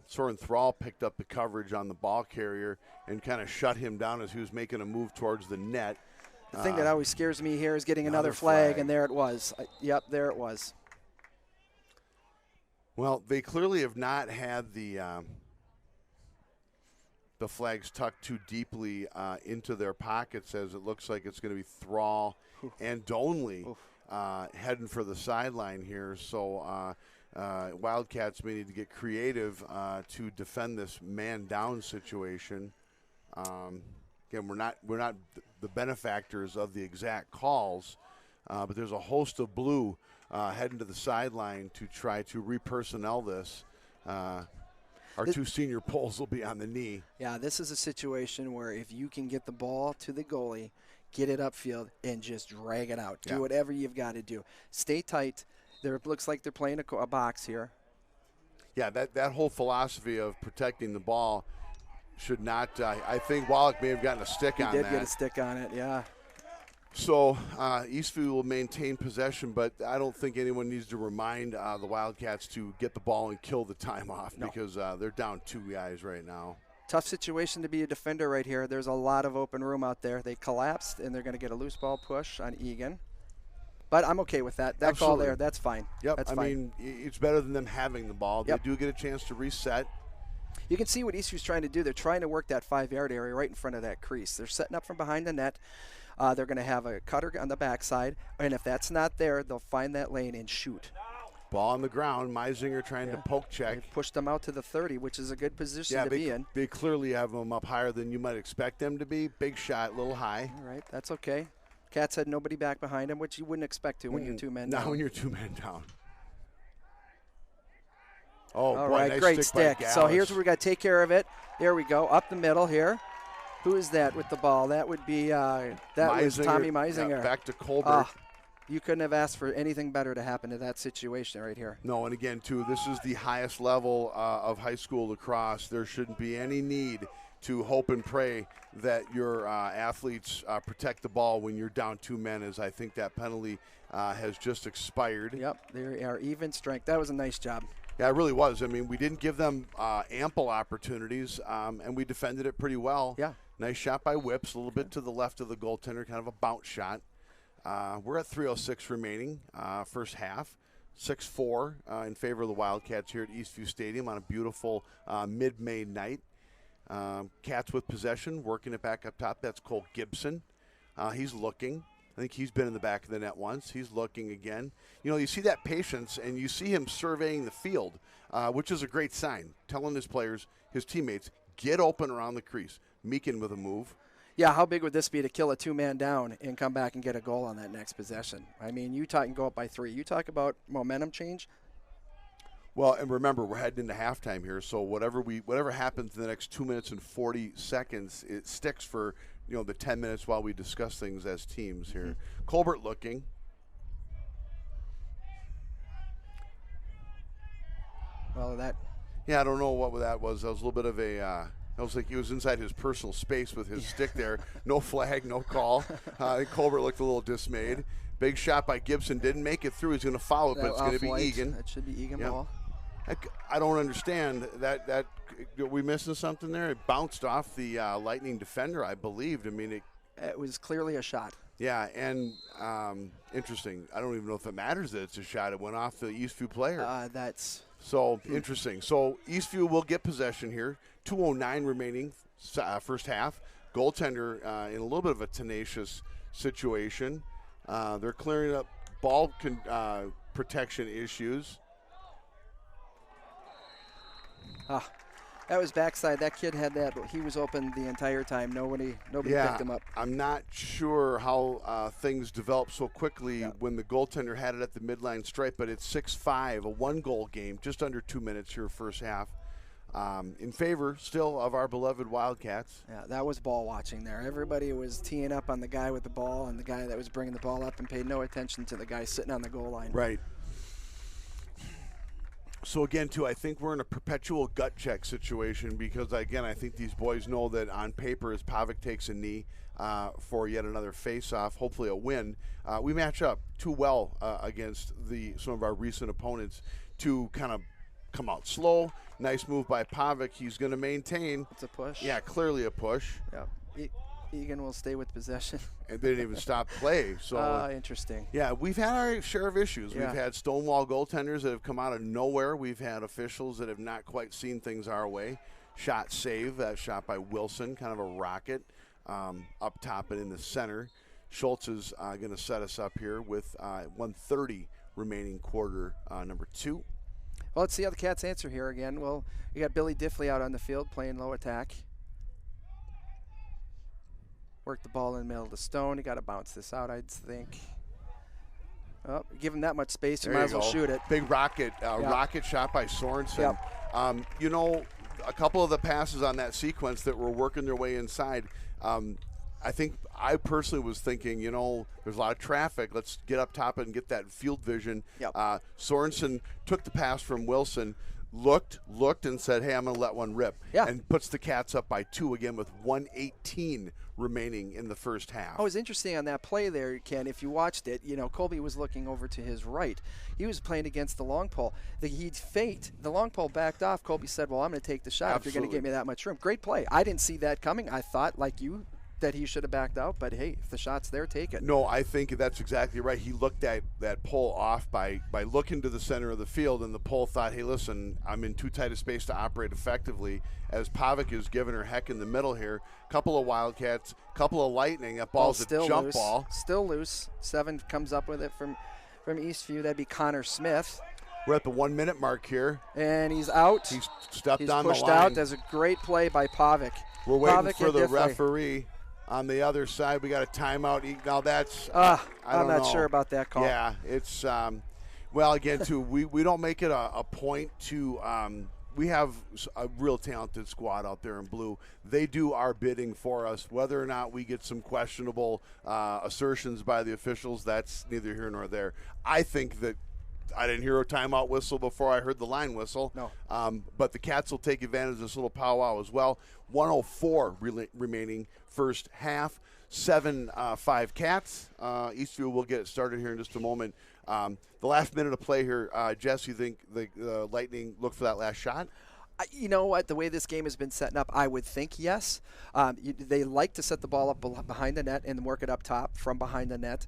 Soren Thrall picked up the coverage on the ball carrier and kind of shut him down as he was making a move towards the net. The thing that always scares me here is getting another flag, and there it was. There it was. Well, they clearly have not had the flags tucked too deeply into their pockets, as it looks like it's going to be Thrall and Donley heading for the sideline here. So Wildcats may need to get creative to defend this man-down situation. Again, we're not the benefactors of the exact calls, but there's a host of blue heading to the sideline to try to re-personnel this. Our 2 senior poles will be on the knee. Yeah, this is a situation where if you can get the ball to the goalie, get it upfield, and just drag it out. Do whatever you've got to do. Stay tight. It looks like they're playing a box here. Yeah, that whole philosophy of protecting the ball should not I think Wallach may have gotten a stick on that. He did get a stick on it, yeah. So Eastview will maintain possession, but I don't think anyone needs to remind the Wildcats to get the ball and kill the time off because they're down 2 guys right now. Tough situation to be a defender right here. There's a lot of open room out there. They collapsed, and they're going to get a loose ball push on Eagan. But I'm okay with that. That call there, that's fine. Yep, that's fine. It's better than them having the ball. They do get a chance to reset. You can see what Eastview's trying to do. They're trying to work that 5-yard area right in front of that crease. They're setting up from behind the net. They're going to have a cutter on the backside, and if that's not there, they'll find that lane and shoot. Ball on the ground. Meisinger trying to poke check. They've pushed them out to the 30, which is a good position to be in. They clearly have them up higher than you might expect them to be. Big shot, a little high. All right, that's okay. Cats had nobody back behind him, which you wouldn't expect to when you're 2 men down. Not when you're 2 men down. Oh, all boy, right, nice great stick. So here's where we got to take care of it. There we go, up the middle here. Who is that with the ball? That would be was Tommy Meisinger. Yeah, back to Colbert. You couldn't have asked for anything better to happen to that situation right here. No, and again, too, this is the highest level of high school lacrosse. There shouldn't be any need to hope and pray that your athletes protect the ball when you're down 2 men, as I think that penalty has just expired. Yep, they are even strength. That was a nice job. Yeah, it really was. I mean, we didn't give them ample opportunities, and we defended it pretty well. Yeah. Nice shot by Whips, a little bit to the left of the goaltender, kind of a bounce shot. We're at 3:06 remaining, first half. 6-4 in favor of the Wildcats here at Eastview Stadium on a beautiful mid-May night. Cats with possession, working it back up top. That's Cole Gibson. He's looking. I think he's been in the back of the net once. He's looking again. You know, you see that patience, and you see him surveying the field, which is a great sign, telling his players, his teammates, get open around the crease. Meakin with a move. Yeah, how big would this be to kill a 2-man down and come back and get a goal on that next possession? I mean, Utah can go up by 3. You talk about momentum change. Well, and remember, we're heading into halftime here, so whatever happens in the next 2 minutes and 40 seconds, it sticks for the 10 minutes while we discuss things as teams here. Mm-hmm. Colbert looking. Well, yeah, I don't know what that was. That was a little bit of a. I was like he was inside his personal space with his stick there. No flag, no call. I think Colbert looked a little dismayed. Big shot by Gibson. Didn't make it through. He's going to foul it, but it's going to be Eagan. That should be Eagan ball. I don't understand that. Are we missing something there? It bounced off the Lightning defender, I believed. I mean, it was clearly a shot. Yeah, and interesting. I don't even know if it matters that it's a shot. It went off the Eastview player. That's so interesting. So Eastview will get possession here. 2:09 remaining, first half. Goaltender in a little bit of a tenacious situation. They're clearing up ball protection issues. That was backside. That kid had that, but he was open the entire time. Nobody picked him up. I'm not sure how things developed so quickly when the goaltender had it at the midline stripe, but it's 6-5, a one-goal game, just under 2 minutes here first half. In favor still of our beloved Wildcats. Yeah, that was ball watching there. Everybody was teeing up on the guy with the ball and the guy that was bringing the ball up and paid no attention to the guy sitting on the goal line. Right. So again, too, I think we're in a perpetual gut check situation because, again, I think these boys know that on paper, as Pavic takes a knee for yet another face-off, hopefully a win, we match up too well against some of our recent opponents to kind of come out slow. Nice move by Pavic. He's going to maintain. It's a push. Yeah, clearly a push. Yeah. Eagan will stay with possession. And they didn't even stop play. So interesting. Yeah, we've had our share of issues. Yeah. We've had stonewall goaltenders that have come out of nowhere. We've had officials that have not quite seen things our way. Shot save, that shot by Wilson, kind of a rocket up top and in the center. Schultz is going to set us up here with 1:30 remaining quarter number 2. Well, let's see how the Cats answer here again. Well, you got Billy Diffley out on the field playing low attack. Work the ball in the middle of the stone. You got to bounce this out, I'd think. Oh, give him that much space, you might as well shoot it. Big rocket shot by Sorensen. Yep. A couple of the passes on that sequence that were working their way inside, I think I personally was thinking, there's a lot of traffic. Let's get up top and get that field vision. Yep. Sorensen took the pass from Wilson, looked, and said, hey, I'm going to let one rip. Yeah. And puts the Cats up by 2 again with 1:18 remaining in the first half. Oh, it was interesting on that play there, Ken. If you watched it, Colby was looking over to his right. He was playing against the long pole. He'd faked. The long pole backed off. Colby said, well, I'm going to take the shot if you're going to give me that much room. Great play. I didn't see that coming. I thought, like you, that he should have backed out, but hey, if the shot's there, take it. No, I think that's exactly right. He looked at that pole off by looking to the center of the field, and the pole thought, hey, listen, I'm in too tight a space to operate effectively, as Pavic is giving her heck in the middle here. Couple of Wildcats, couple of Lightning. That ball's a jump loose. ball. Still loose. 7 comes up with it from Eastview. That'd be Connor Smith. We're at the 1 minute mark here. And he's out. He's stepped on the line. He's pushed out. That's a great play by Pavic. We're waiting for the referee. On the other side, we got a timeout. Now that's I'm not sure about that call. Yeah, it's well, again, too, we don't make it a point to we have a real talented squad out there in blue. They do our bidding for us. Whether or not we get some questionable assertions by the officials, that's neither here nor there. I think that I didn't hear a timeout whistle before I heard the line whistle. No. But the Cats will take advantage of this little powwow as well. 1:04 remaining first half. 7-5 Cats. Eastview will get it started here in just a moment. The last minute of play here, Jess, you think the Lightning look for that last shot? You know what? The way this game has been setting up, I would think yes. They like to set the ball up behind the net and work it up top from behind the net.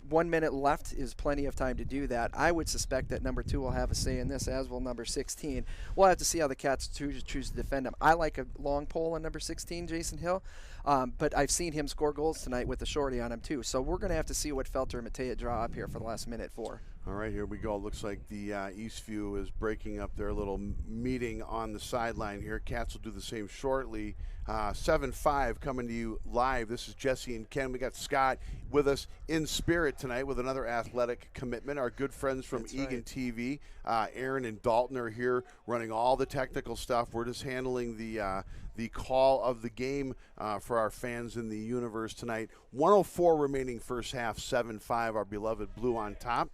1 minute left is plenty of time to do that. I would suspect that number 2 will have a say in this, as will number 16. We'll have to see how the Cats choose to defend him. I like a long pole on number 16, Jason Hill, but I've seen him score goals tonight with the shorty on him too. So we're going to have to see what Felter and Matea draw up here for the last minute 4. All right, here we go. Looks like the Eastview is breaking up their little meeting on the sideline here. Cats will do the same shortly. 7-5 coming to you live. This is Jesse and Ken. We got Scott with us in spirit tonight with another athletic commitment. Our good friends from Eagan TV, Aaron and Dalton, are here running all the technical stuff. We're just handling the call of the game for our fans in the universe tonight. 1:04 remaining first half, 7-5, our beloved Blue on top.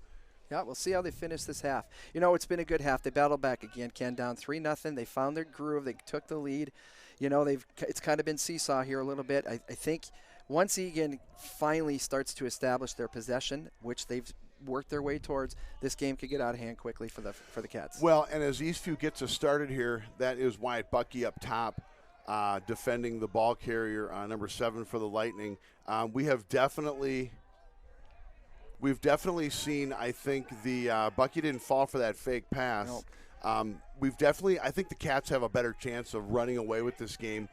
Yeah, we'll see how they finish this half. You know, it's been a good half. They battled back again, Ken, down 3-0. They found their groove. They took the lead. You know, it's kind of been seesaw here a little bit. I think once Eagan finally starts to establish their possession, which they've worked their way towards, this game could get out of hand quickly for the Cats. Well, and as Eastview gets us started here, that is Wyatt Bucky up top, defending the ball carrier, number 7 for the Lightning. We've definitely seen, I think, the Bucky didn't fall for that fake pass. Nope. I think the Cats have a better chance of running away with this game.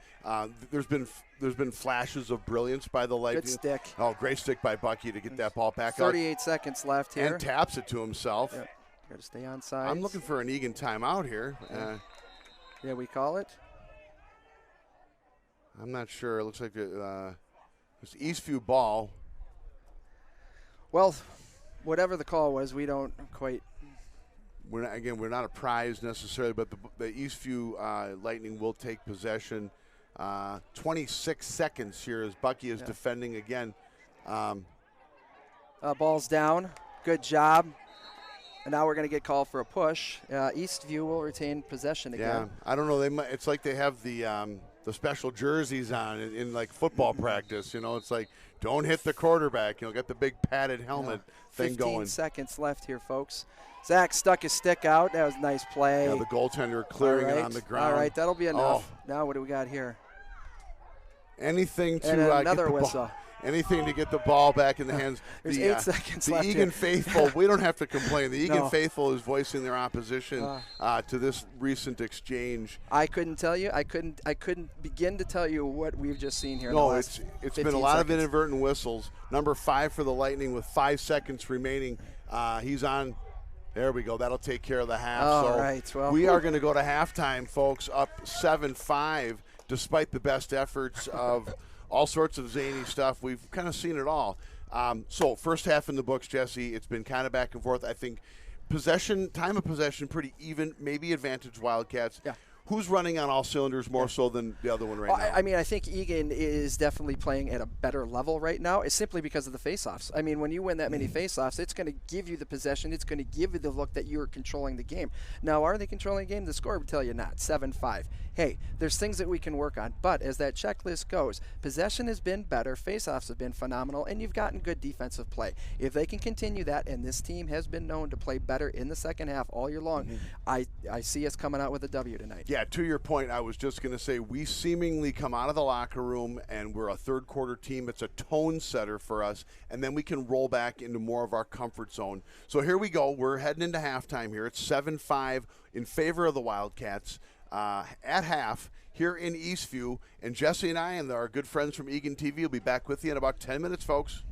There's been flashes of brilliance by the Lightning. Good stick. Oh, great stick by Bucky to get that ball back up. 38 seconds left here. And taps it to himself. Yep. Got to stay on side. I'm looking for an Eagan timeout here. Yeah, we call it. I'm not sure. It looks like it's Eastview ball. Well, whatever the call was, we don't quite. We're not a prize necessarily, but the Eastview Lightning will take possession. 26 seconds here as Bucky is defending again. Ball's down. Good job. And now we're going to get called for a push. Eastview will retain possession again. Yeah, I don't know. It's like they have the special jerseys on in like football practice. You know, it's like don't hit the quarterback. You know, get the big padded helmet thing going. 15 seconds left here, folks. Zach stuck his stick out. That was a nice play. Yeah, the goaltender clearing it on the ground. All right, that'll be enough. Now what do we got here? Anything to and another get the whistle. Ball. Anything to get the ball back in the hands. There's 8 seconds left. The Eagan faithful, we don't have to complain. The Eagan No. faithful is voicing their opposition to this recent exchange. I couldn't tell you. I couldn't begin to tell you what we've just seen here. No, in the last it's been a lot of inadvertent whistles. Number 5 for the Lightning with 5 seconds remaining. He's on. There we go. That'll take care of the half. All right. Well, we are going to go to halftime, folks, up 7-5, despite the best efforts of all sorts of zany stuff. We've kind of seen it all. So first half in the books, Jesse, it's been kind of back and forth. I think time of possession, pretty even, maybe advantage Wildcats. Yeah. Who's running on all cylinders more so than the other one right now? I mean, I think Eagan is definitely playing at a better level right now. It's simply because of the faceoffs. I mean, when you win that many faceoffs, it's going to give you the possession. It's going to give you the look that you're controlling the game. Now, are they controlling the game? The score would tell you not. 7-5. Hey, there's things that we can work on. But as that checklist goes, possession has been better, faceoffs have been phenomenal, and you've gotten good defensive play. If they can continue that, and this team has been known to play better in the second half all year long, I see us coming out with a W tonight. Yeah, to your point, I was just going to say we seemingly come out of the locker room and we're a third quarter team. It's a tone setter for us, and then we can roll back into more of our comfort zone. So here we go. We're heading into halftime here. It's 7-5 in favor of the Wildcats at half here in Eastview. And Jesse and I and our good friends from Eagan TV will be back with you in about 10 minutes, folks.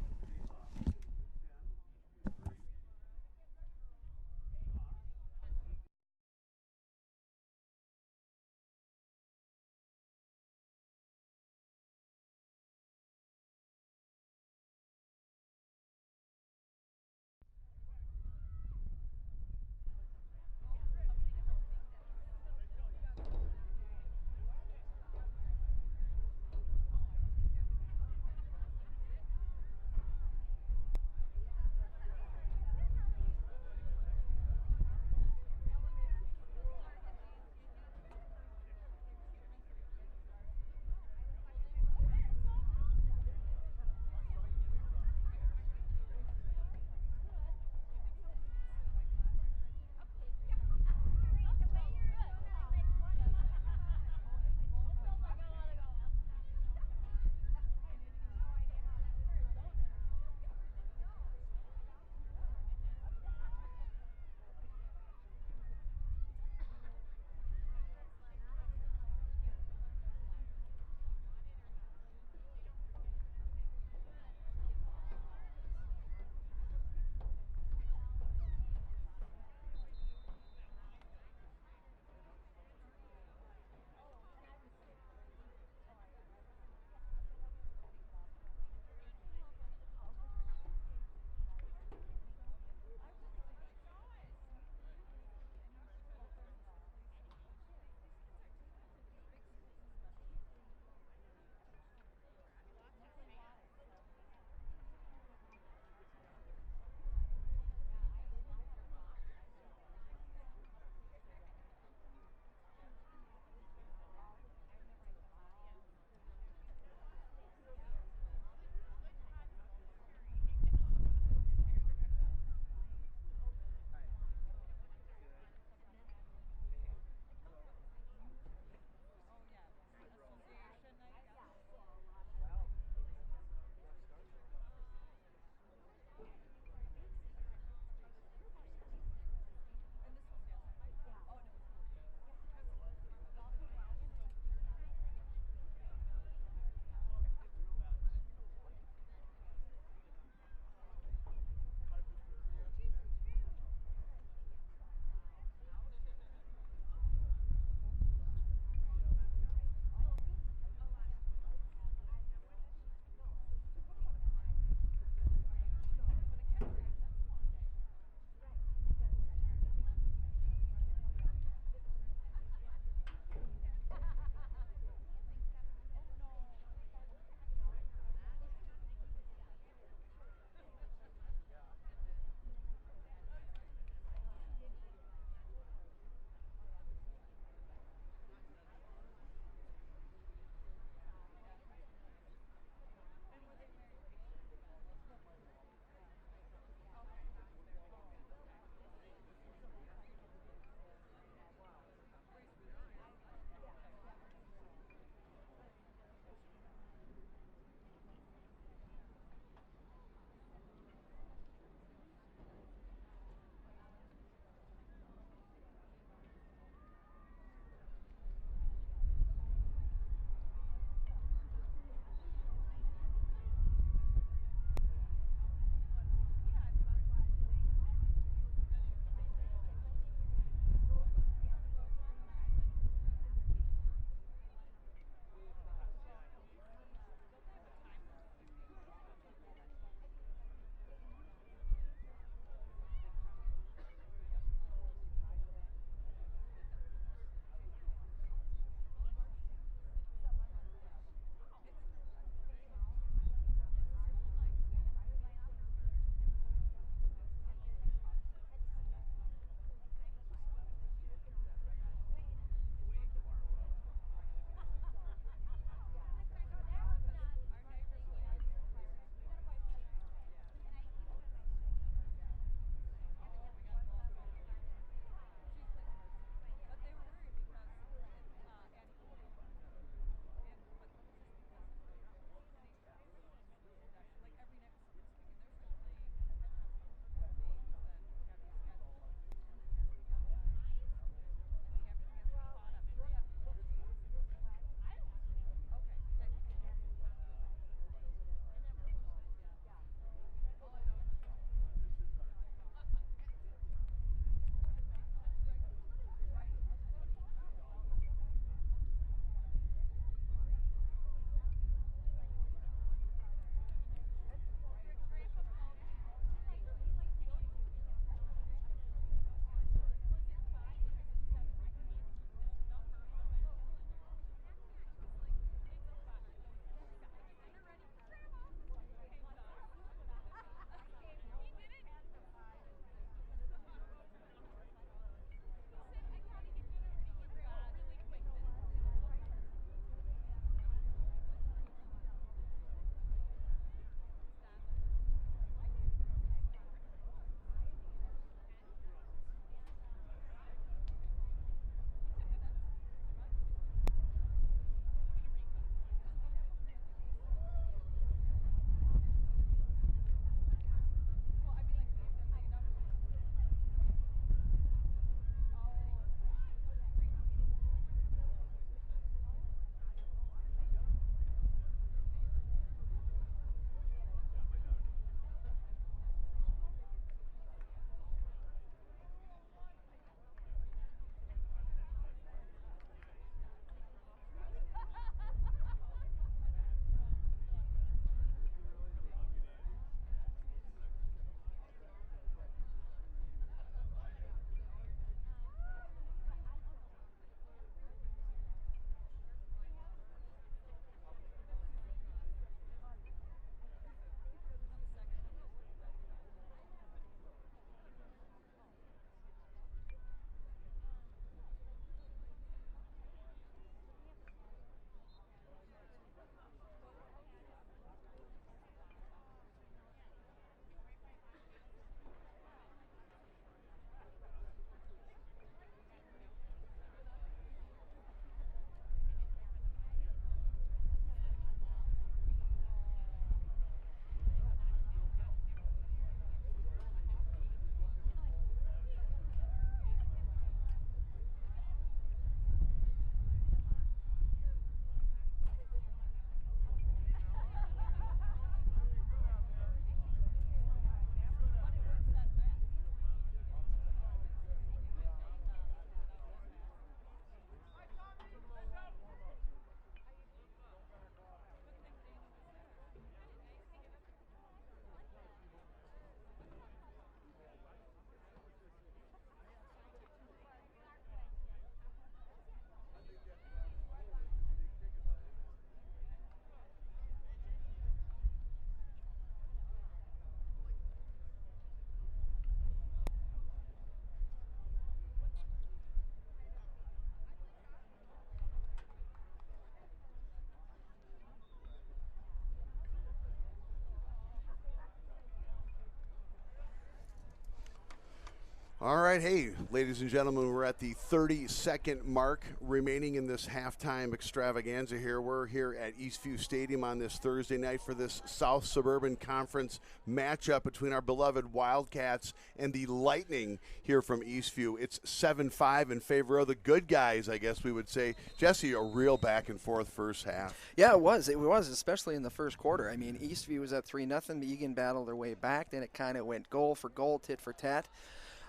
All right, hey, ladies and gentlemen, we're at the 30-second mark remaining in this halftime extravaganza here. We're here at Eastview Stadium on this Thursday night for this South Suburban Conference matchup between our beloved Wildcats and the Lightning here from Eastview. It's 7-5 in favor of the good guys, I guess we would say. Jesse, a real back-and-forth first half. Yeah, it was. It was, especially in the first quarter. I mean, Eastview was at 3-0. Eagan battled their way back. Then it kind of went goal for goal, tit for tat.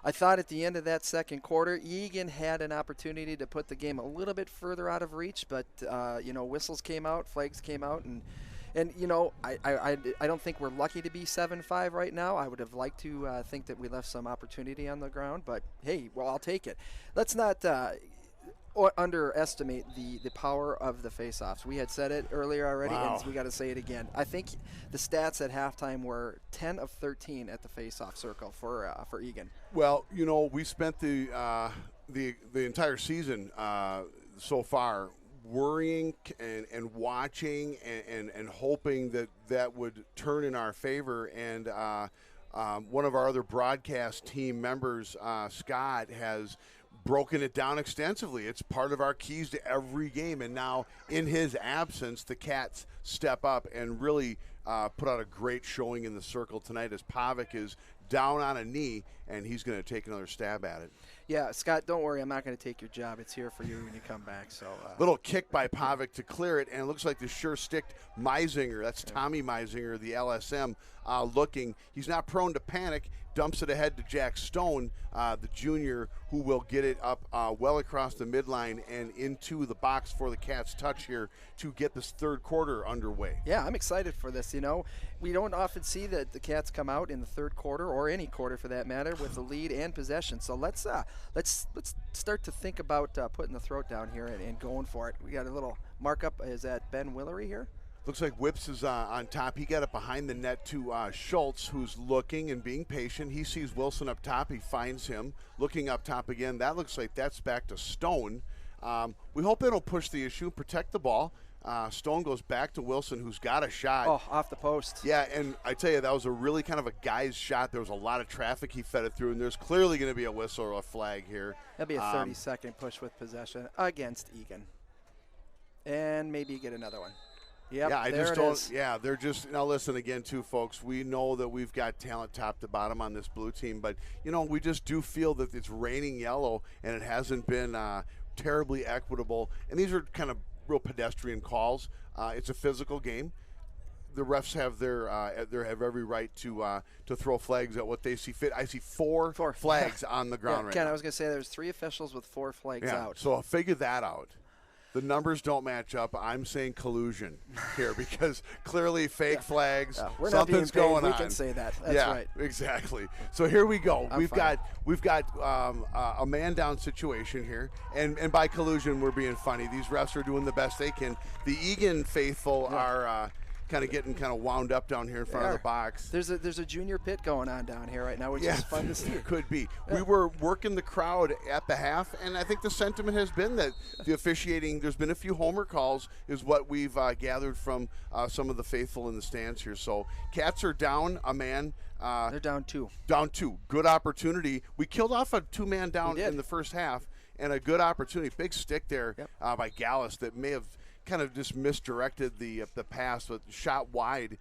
I thought at the end of that second quarter, Eagan had an opportunity to put the game a little bit further out of reach, but whistles came out, flags came out, and I don't think we're lucky to be 7-5 right now. I would have liked to think that we left some opportunity on the ground, but hey, well, I'll take it. Let's not underestimate the power of the face-offs. We had said it earlier already, wow. And we got to say it again. I think the stats at halftime were 10 of 13 at the face-off circle for Eagan. Well, we spent the entire season so far worrying and watching and hoping that would turn in our favor. And one of our other broadcast team members, Scott, has broken it down extensively. It's part of our keys to every game. And now, in his absence, the Cats step up and really put out a great showing in the circle tonight as Pavic is down on a knee, and he's going to take another stab at it. Yeah, Scott, don't worry. I'm not going to take your job. It's here for you when you come back. So little kick by Pavic to clear it, and it looks like the sure-sticked Meisinger. That's Tommy Meisinger, the LSM, looking. He's not prone to panic. Dumps it ahead to Jack Stone, the junior, who will get it up well across the midline and into the box for the Cats touch here to get this third quarter underway. Yeah, I'm excited for this. We don't often see that the Cats come out in the third quarter, or any quarter for that matter, with the lead and possession. So let's start to think about putting the throat down here and going for it. We got a little markup. Is that Ben Willery here? Looks like Whips is on top. He got it behind the net to Schultz, who's looking and being patient. He sees Wilson up top. He finds him. Looking up top again. That looks like that's back to Stone. We hope it'll push the issue, protect the ball. Stone goes back to Wilson, who's got a shot. Oh, off the post. Yeah, and I tell you, that was a really kind of a guy's shot. There was a lot of traffic he fed it through, and there's clearly going to be a whistle or a flag here. That'll be a 30-second push with possession against Eagan. And maybe get another one. Yep, yeah, I there just it don't. is. Yeah, they're just now. Listen again, too, folks. We know that we've got talent top to bottom on this blue team, but we just do feel that it's raining yellow, and it hasn't been terribly equitable. And these are kind of real pedestrian calls. It's a physical game. The refs have have every right to throw flags at what they see fit. I see four flags on the ground right Ken, now. I was going to say there's 3 officials with 4 flags out. So I'll figure that out. The numbers don't match up. I'm saying collusion here because clearly fake flags. We're something's not being paid. going on. We can say that. That's right. Exactly. So here we go. I'm We've got a man down situation here, and by collusion we're being funny. These refs are doing the best they can. The Eagan faithful are kind of getting wound up down here in front of the box. There's a junior pit going on down here right now, which is fun to see. Could be. We were working the crowd at the half, and I think the sentiment has been that the officiating, there's been a few homer calls, is what we've gathered from some of the faithful in the stands here. So Cats are down a man. They're down 2. Down 2. Good opportunity. We killed off a 2-man down in the first half, and a good opportunity. Big stick there by Gallus that may have kind of just misdirected the pass, but shot wide.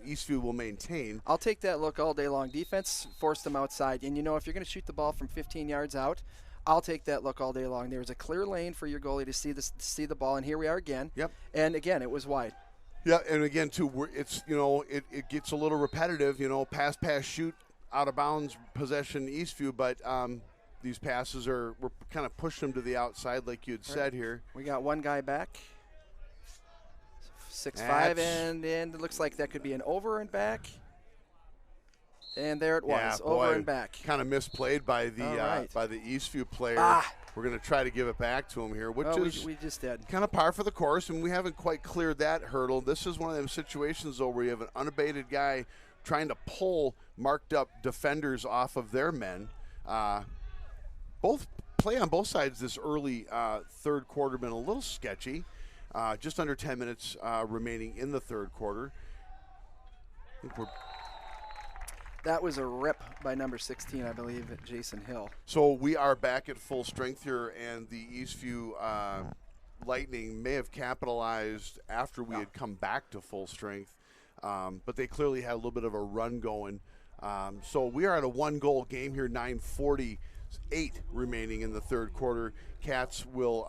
Eastview will maintain. I'll take that look all day long. Defense forced them outside, and if you're going to shoot the ball from 15 yards out, I'll take that look all day long. There's a clear lane for your goalie to see the ball, and here we are again. Yep. And again, it was wide. Yeah, and again too, it's it gets a little repetitive. Pass, shoot, out of bounds, possession, Eastview, but. These passes we're kind of pushing them to the outside like you had said here. We got one guy back. 6'5", and it looks like that could be an over and back. And there it was, over and back. Kind of misplayed by the Eastview player. We're going to try to give it back to him here, which is we just did. Kind of par for the course, and we haven't quite cleared that hurdle. This is one of them situations, though, where you have an unabated guy trying to pull marked-up defenders off of their men. Both play on both sides this early third quarter been a little sketchy. Just under 10 minutes remaining in the third quarter. I think That was a rip by number 16, I believe, Jason Hill. So we are back at full strength here, and the Eastview Lightning may have capitalized after we had come back to full strength, but they clearly had a little bit of a run going. So we are at a 1-goal game here, 9:48 remaining in the third quarter. Cats will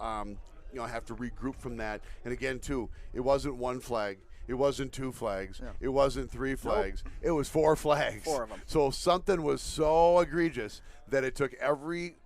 have to regroup from that. And again, too, it wasn't one flag. It wasn't 2 flags. Yeah. It wasn't 3 flags. Nope. It was 4 flags. 4 of them. So something was so egregious that it took every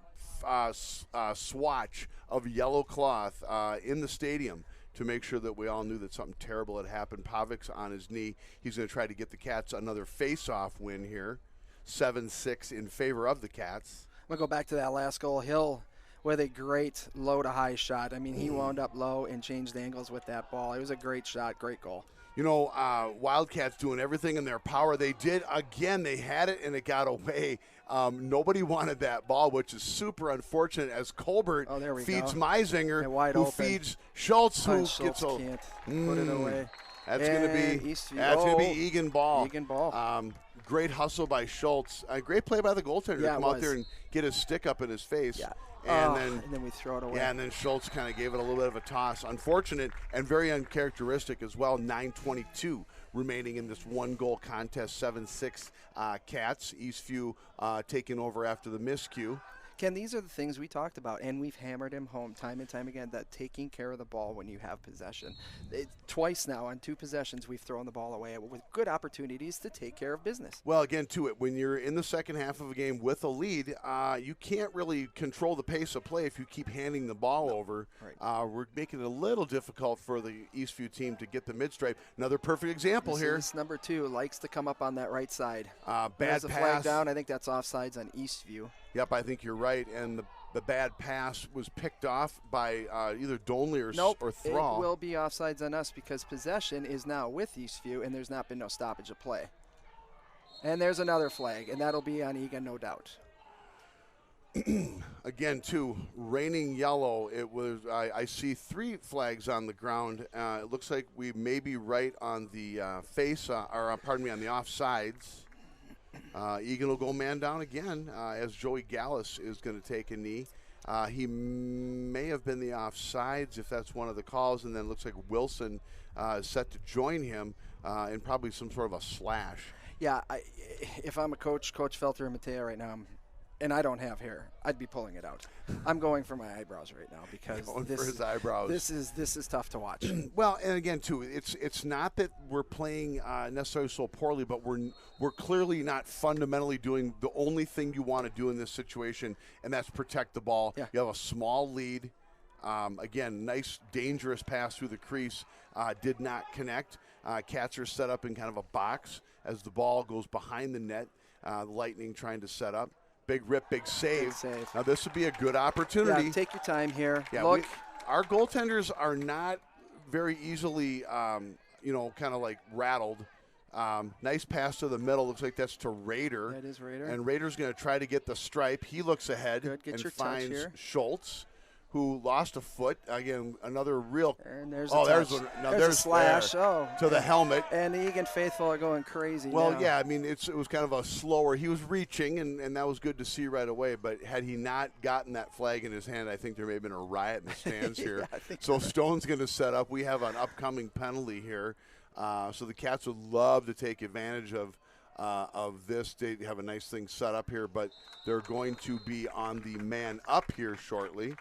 swatch of yellow cloth in the stadium to make sure that we all knew that something terrible had happened. Pavic's on his knee. He's going to try to get the Cats another face-off win here. 7-6 in favor of the Cats. I'm going to go back to that last goal. Hill with a great low-to-high shot. I mean, he wound up low and changed angles with that ball. It was a great shot, great goal. You know, Wildcats doing everything in their power. They did, again, they had it and it got away. Nobody wanted that ball, which is super unfortunate as Colbert feeds Meisinger, who open. feeds Schultz, who Schultz gets can't put it away. That's going to be Eagan ball. Eagan ball. Great hustle by Schultz. Great play by the goaltender to come out there and get his stick up in his face. Yeah. And then we throw it away. Yeah, and then Schultz kind of gave it a little bit of a toss. Unfortunate and very uncharacteristic as well. 9:22 remaining in this 1-goal contest. 7-6 Cats. Eastview taking over after the miscue. Ken, these are the things we talked about, and we've hammered him home time and time again, that taking care of the ball when you have possession. Twice now on 2 possessions we've thrown the ball away with good opportunities to take care of business. Well, again, to it, when you're in the second half of a game with a lead, you can't really control the pace of play if you keep handing the ball over. Right. We're making it a little difficult for the Eastview team to get the mid-stripe. Another perfect example here. This number 2 likes to come up on that right side. Bad pass. A flag down. I think that's offsides on Eastview. Yep, I think you're right. And the bad pass was picked off by either Donley or Thrall. It will be offsides on us because possession is now with Eastview, and there's not been no stoppage of play. And there's another flag, and that'll be on Eagan, no doubt. Again, too, raining yellow. It was. I see 3 flags on the ground. It looks like we may be right on the on the offsides. Eagan will go man down again as Joey Gallus is going to take a knee. He may have been the offsides if that's one of the calls, and then looks like Wilson is set to join him in probably some sort of a slash. Yeah, if I'm a coach, Coach Felter and Mateo right now, and I don't have hair, I'd be pulling it out. I'm going for my eyebrows right now because this is tough to watch. Well, and again, too, it's not that we're playing necessarily so poorly, but we're clearly not fundamentally doing the only thing you want to do in this situation, and that's protect the ball. Yeah. You have a small lead. Again, nice, dangerous pass through the crease. Did not connect. Cats are set up in kind of a box as the ball goes behind the net. The Lightning trying to set up. Big rip, big save. Now, this would be a good opportunity. Yeah, take your time here. Yeah, look. Our goaltenders are not very easily, kind of like rattled. Nice pass to the middle. Looks like that's to Rader. That is Rader. And Rader's going to try to get the stripe. He looks ahead and finds Schultz, who lost a foot. Again, another real. And there's there's a slash. To the helmet. And the Eagan faithful are going crazy. Well, now. Yeah, I mean, it was kind of a slower. He was reaching, and that was good to see right away. But had he not gotten that flag in his hand, I think there may have been a riot in the stands here. So Stone's going to set up. We have an upcoming penalty here. So the Cats would love to take advantage of this. They have a nice thing set up here, but they're going to be on the man up here shortly.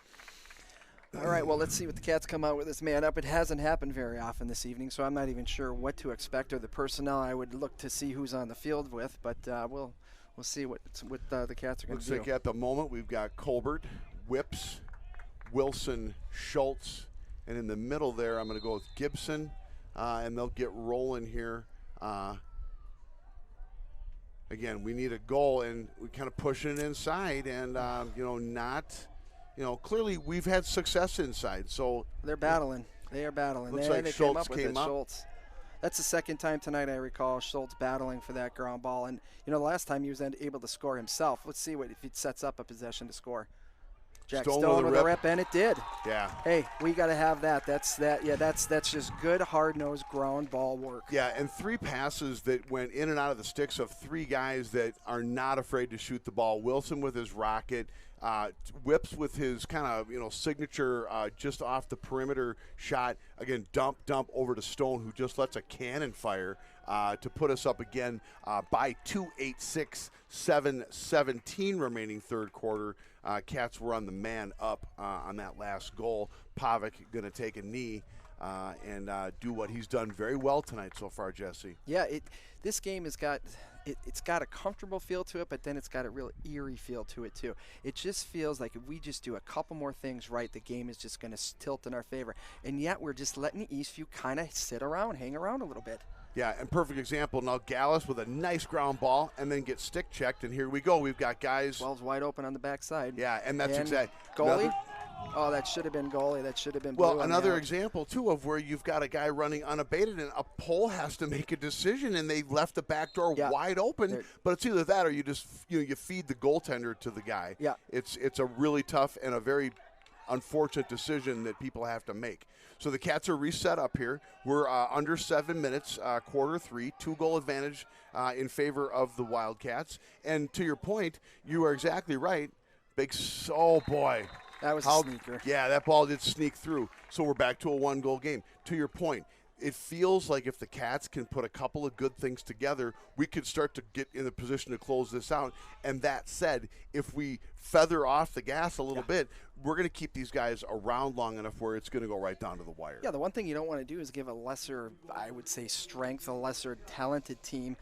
All right, well, let's see what the Cats come out with this man up. It hasn't happened very often this evening, so I'm not even sure what to expect or the personnel I would look to see who's on the field with, but we'll see what the Cats are going to do. Looks like at the moment we've got Colbert, Whips, Wilson, Schultz, and in the middle there I'm going to go with Gibson, and they'll get rolling here. Again, we need a goal, and we're kind of pushing it inside, and clearly we've had success inside. So they're battling. They are battling. Looks like Schultz came up. Schultz. That's the second time tonight I recall Schultz battling for that ground ball. And, the last time he was able to score himself. Let's see if he sets up a possession to score. Jack Stone Stone with with a a rip. rip, and it did. Yeah. Hey, we got to have that. That's just good, hard-nosed ground ball work. Yeah, and 3 passes that went in and out of the sticks of 3 guys that are not afraid to shoot the ball. Wilson with his rocket, Whips with his kind of signature just off the perimeter shot. Again, dump over to Stone, who just lets a cannon fire to put us up again by 2, 8-6, 7-17 remaining third quarter. Cats were on the man up on that last goal. Pavic going to take a knee and do what he's done very well tonight so far, Jesse. Yeah, this game has got it's got a comfortable feel to it, but then it's got a real eerie feel to it too. It just feels like if we just do a couple more things right, the game is just going to tilt in our favor. And yet we're just letting Eastview kind of hang around a little bit. Yeah, and perfect example. Now Gallus with a nice ground ball and then gets stick checked, and here we go. We've got guys. Ball's wide open on the backside. Yeah, and that's exactly. Goalie? Oh, that should have been goalie. That should have been blue. Well, another example, too, of where you've got a guy running unabated and a pole has to make a decision, and they left the back door wide open. But it's either that or you just you feed the goaltender to the guy. Yeah. It's a really tough and a very unfortunate decision that people have to make. So the Cats are reset up here. We're under 7 minutes, quarter 3, 2-goal advantage in favor of the Wildcats. And to your point, you are exactly right. Oh, boy. That was a sneaker. Yeah, that ball did sneak through. So we're back to a 1-goal game. To your point, it feels like if the Cats can put a couple of good things together, we could start to get in the position to close this out. And that said, if we feather off the gas a little bit, we're going to keep these guys around long enough where it's going to go right down to the wire. Yeah, the one thing you don't want to do is give a lesser, I would say, strength, a lesser talented team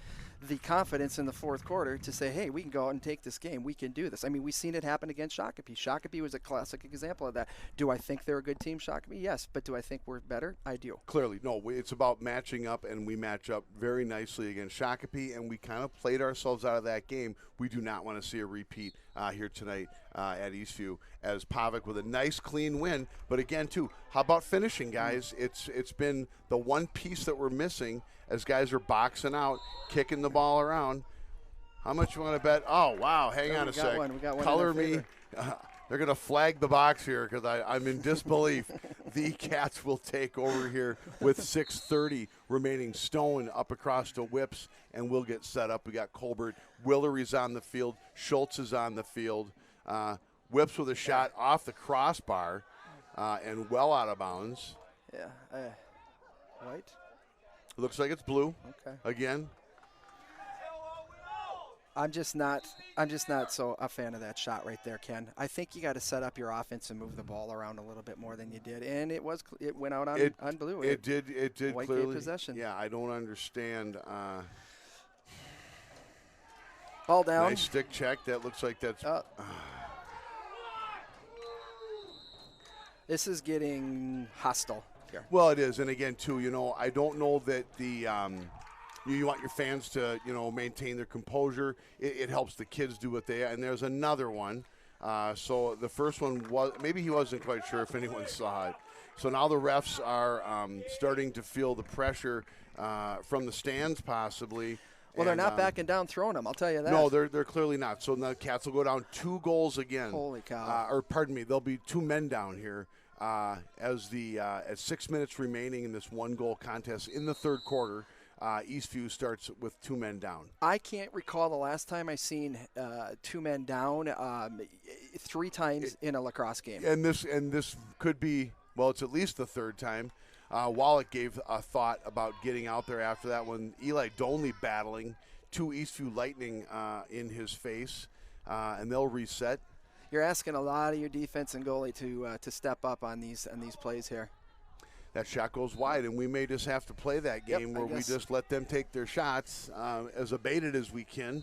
the confidence in the fourth quarter to say, hey, we can go out and take this game. We can do this. I mean, we've seen it happen against Shakopee. Shakopee was a classic example of that. Do I think they're a good team, Shakopee? Yes. But do I think we're better? I do. Clearly. No, it's about matching up, and we match up very nicely against Shakopee, and we kind of played ourselves out of that game. We do not want to see a repeat here tonight at Eastview, as Pavic with a nice clean win. But again, too, how about finishing, guys? It's been the one piece that we're missing as guys are boxing out, kicking the ball around. How much you want to bet? Oh, wow. Hang on a sec. We got one Color me. They're going to flag the box here because I'm in disbelief. The Cats will take over here with 6:30 remaining. Stone up across to Whips, and we'll get set up. We got Colbert. Willery's on the field. Schultz is on the field. Whips with a shot off the crossbar and well out of bounds. Yeah. White? Looks like it's blue. Okay. Again. I'm just not so a fan of that shot right there, Ken. I think you got to set up your offense and move the ball around a little bit more than you did, and it went out on blue. It did White clearly. gave possession. Yeah, I don't understand. Ball down. Nice stick check. That looks like that's. This is getting hostile here. Well, it is, and again, too, I don't know that the you want your fans to, maintain their composure. It helps the kids do what they are. And there's another one. So the first one was, maybe he wasn't quite sure if anyone saw it. So now the refs are starting to feel the pressure from the stands, possibly. Well, they're not backing down throwing them, I'll tell you that. No, they're clearly not. So now the Cats will go down 2 goals again. Holy cow. Or pardon me, there'll be 2 men down here as 6 minutes remaining in this 1-goal contest in the third quarter. Eastview starts with 2 men down. I can't recall the last time I seen 2 men down 3 times in a lacrosse game. And this could be, well, it's at least the third time. Wallach gave a thought about getting out there after that one. Eli Donley battling 2 Eastview Lightning in his face, and they'll reset. You're asking a lot of your defense and goalie to step up on these plays here. That shot goes wide, and we may just have to play that game where we just let them take their shots as abated as we can.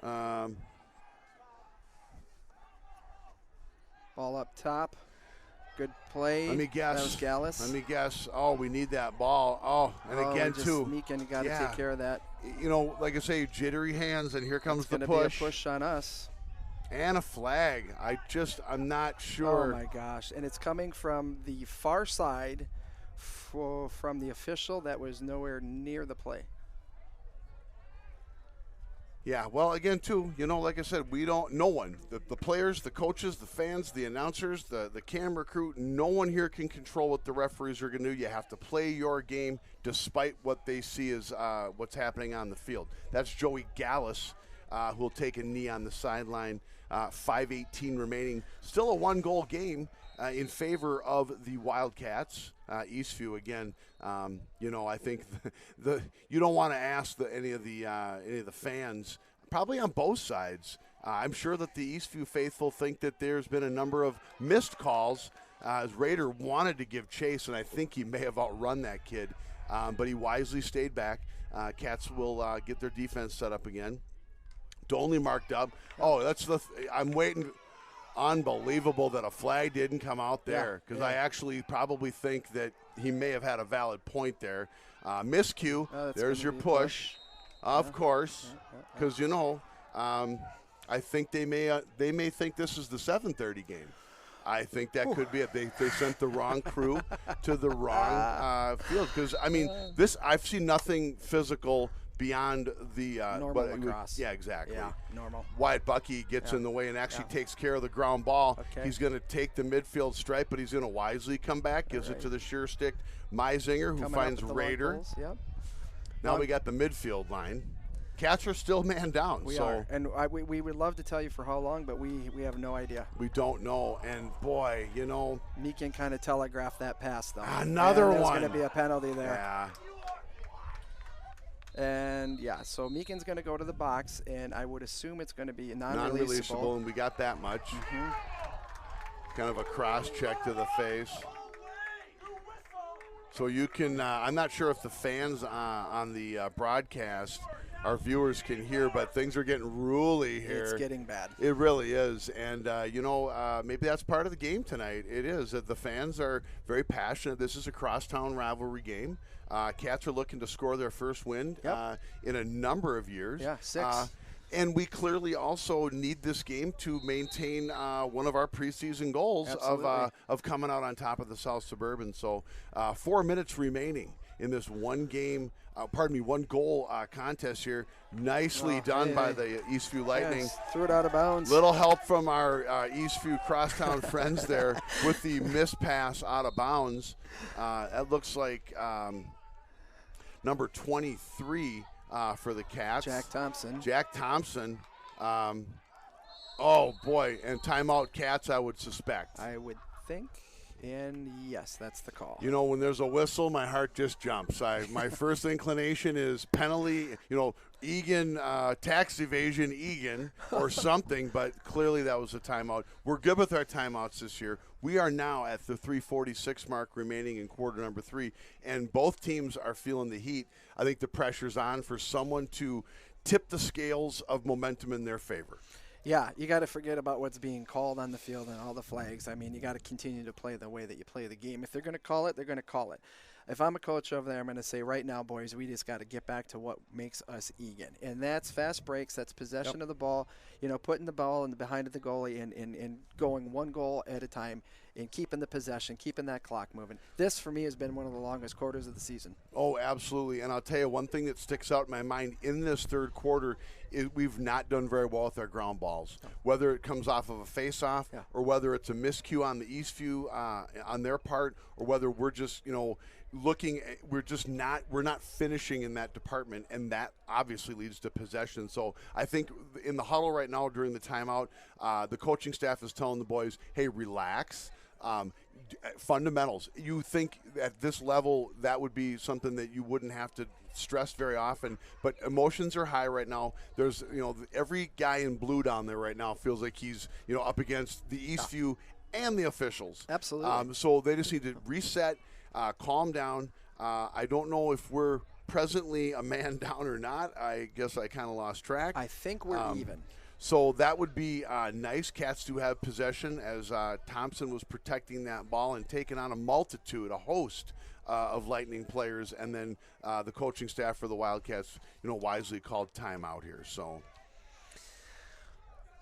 Ball up top. Good play. Let me guess. That was Gallus. Let me guess. Oh, we need that ball. Oh, and again, too. Sneaking, got to take care of that. Like I say, jittery hands, and here comes the push. It's going to be a push on us. And a flag. I'm not sure. Oh, my gosh. And it's coming from the far side from the official that was nowhere near the play. Yeah, well, again, too, like I said, no one, the players, the coaches, the fans, the announcers, the camera crew, no one here can control what the referees are going to do. You have to play your game despite what they see as what's happening on the field. That's Joey Gallus, who will take a knee on the sideline. 5:18 remaining. Still a one-goal game in favor of the Wildcats. Eastview again. I think you don't want to ask any of the fans, probably on both sides. I'm sure that the Eastview faithful think that there's been a number of missed calls. As Rader wanted to give chase, and I think he may have outrun that kid, but he wisely stayed back. Cats will get their defense set up again. Only marked up. Oh, I'm waiting. Unbelievable that a flag didn't come out there, because I actually probably think that he may have had a valid point there. Miscue. There's your push, of course, because I think they may think this is the 7:30 game. I think that could be it. They sent the wrong crew to the wrong field, because I've seen nothing physical beyond the normal lacrosse. Yeah, exactly. Yeah, normal. Wyatt Bucky gets in the way and actually takes care of the ground ball. Okay. He's going to take the midfield stripe, but he's going to wisely come back, gives it to the sure stick Meisinger, who finds Rader. Yep. Now we got the midfield line. Cats are still man down. We are, and we would love to tell you for how long, but we have no idea. We don't know, and boy, Meakin kind of telegraphed that pass, though. Another one. There's going to be a penalty there. Yeah. And, so Meakin's going to go to the box, and I would assume it's going to be non-releasable, and we got that much. Mm-hmm. Kind of a cross-check to the face. So you can I'm not sure if the fans on the broadcast, our viewers, can hear, but things are getting really here. It's getting bad. It really is. And, maybe that's part of the game tonight. It is that the fans are very passionate. This is a crosstown rivalry game. Cats are looking to score their first win in a number of years. Yeah, 6. And we clearly also need this game to maintain one of our preseason goals of coming out on top of the South Suburban. So 4 minutes remaining in this one goal contest here. Nicely done by the Eastview Lightning. Yes, threw it out of bounds. Little help from our Eastview crosstown friends there with the missed pass out of bounds. That looks like number 23 for the Cats. Jack Thompson. Oh, boy. And timeout Cats, I would suspect. I would think. And, yes, that's the call. When there's a whistle, my heart just jumps. My first inclination is penalty, Eagan, tax evasion, Eagan, or something, but clearly that was a timeout. We're good with our timeouts this year. We are now at the 3:46 mark remaining in quarter number 3, and both teams are feeling the heat. I think the pressure's on for someone to tip the scales of momentum in their favor. Yeah, you got to forget about what's being called on the field and all the flags. You got to continue to play the way that you play the game. If they're going to call it, they're going to call it. If I'm a coach over there, I'm going to say right now, boys, we just got to get back to what makes us Eagan. And that's fast breaks, that's possession of the ball, putting the ball in the behind of the goalie and going one goal at a time and keeping the possession, keeping that clock moving. This, for me, has been one of the longest quarters of the season. Oh, absolutely. And I'll tell you, one thing that sticks out in my mind in this third quarter is we've not done very well with our ground balls, whether it comes off of a face-off or whether it's a miscue on the Eastview on their part, or whether we're just, we're not finishing in that department, and that obviously leads to possession. So I think in the huddle right now during the timeout, the coaching staff is telling the boys, hey, relax. Fundamentals. You think at this level that would be something that you wouldn't have to stress very often, but emotions are high right now. There's, every guy in blue down there right now feels like he's, up against the Eastview and the officials. Absolutely. So they just need to reset, calm down. I don't know if we're presently a man down or not. I guess I kind of lost track. I think we're even. So that would be nice. Cats do have possession as Thompson was protecting that ball and taking on a host of Lightning players, and then the coaching staff for the Wildcats, wisely called timeout here. So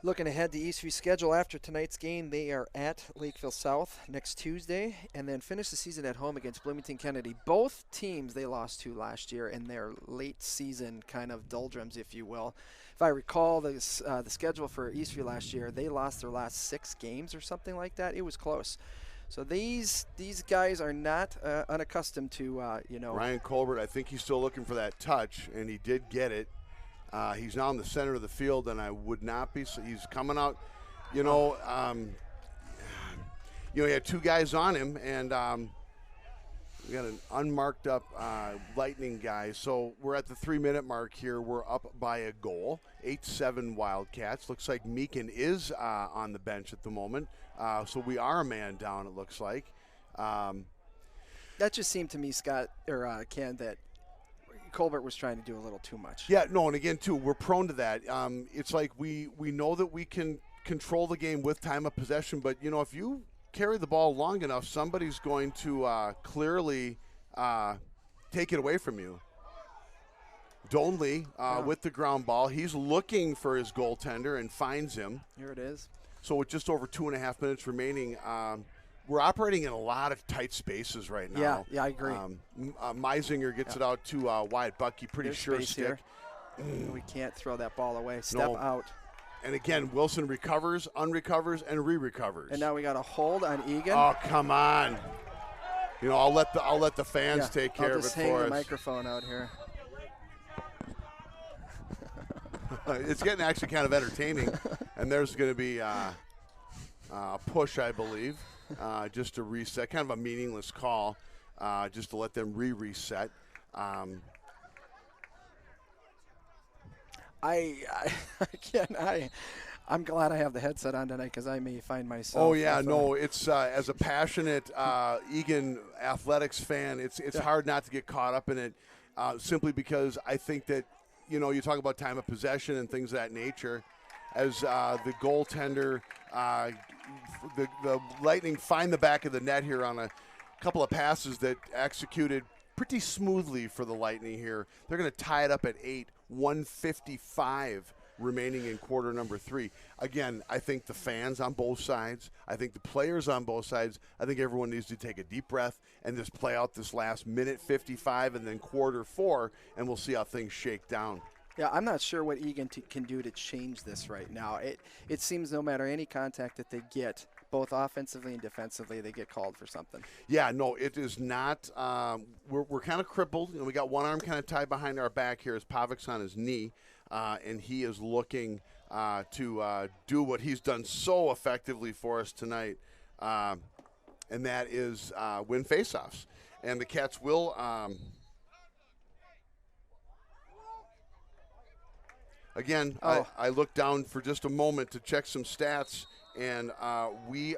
Looking ahead to Eastview schedule after tonight's game, they are at Lakeville South next Tuesday and then finish the season at home against Bloomington Kennedy. Both teams they lost to last year in their late season kind of doldrums, if you will. If I recall the schedule for Eastview last year, they lost their last 6 games or something like that. It was close. So these guys are not unaccustomed to, Ryan Colbert, I think he's still looking for that touch, and he did get it. He's now in the center of the field, and I would not be. So he's coming out. He had 2 guys on him, and we got an unmarked up Lightning guy. So we're at the 3-minute mark here. We're up by a goal. 8-7 Wildcats. Looks like Meakin is on the bench at the moment. So we are a man down, it looks like. That just seemed to me, Scott, or Ken, that Colbert was trying to do a little too much. Yeah, no, and again, too, we're prone to that. It's like we know that we can control the game with time of possession, but, if you carry the ball long enough, somebody's going to clearly take it away from you. Donley with the ground ball. He's looking for his goaltender and finds him. Here it is. So with just over 2.5 minutes remaining, we're operating in a lot of tight spaces right now. Yeah, I agree. Meisinger gets it out to Wyatt Bucky, pretty There's sure space stick. here. We can't throw that ball away. Step out. And again, Wilson recovers, unrecovers, and re-recovers. And now we got a hold on Eagan. Oh, come on! I'll let the fans take care of it for us. I'll just hang the microphone out here. It's getting actually kind of entertaining, and there's going to be a push, I believe, just to reset. Kind of a meaningless call, just to let them reset. I'm glad I have the headset on tonight because I may find myself. Oh yeah, no, it's as a passionate Eagan athletics fan, it's hard not to get caught up in it, simply because I think that you talk about time of possession and things of that nature. As the goaltender, the Lightning find the back of the net here on a couple of passes that executed pretty smoothly for the Lightning here. They're going to tie it up at 8, 1:55 remaining in quarter number 3. Again, I think the fans on both sides, I think the players on both sides, I think everyone needs to take a deep breath and just play out this last minute 55 and then quarter 4, and we'll see how things shake down. Yeah, I'm not sure what Eagan can do to change this right now. It seems no matter any contact that they get, both offensively and defensively, they get called for something. Yeah, no, it is not. We're kind of crippled. We got one arm kind of tied behind our back here as Pavic's on his knee, and he is looking to do what he's done so effectively for us tonight, and that is win faceoffs. And the Cats will. Again, I looked down for just a moment to check some stats, and we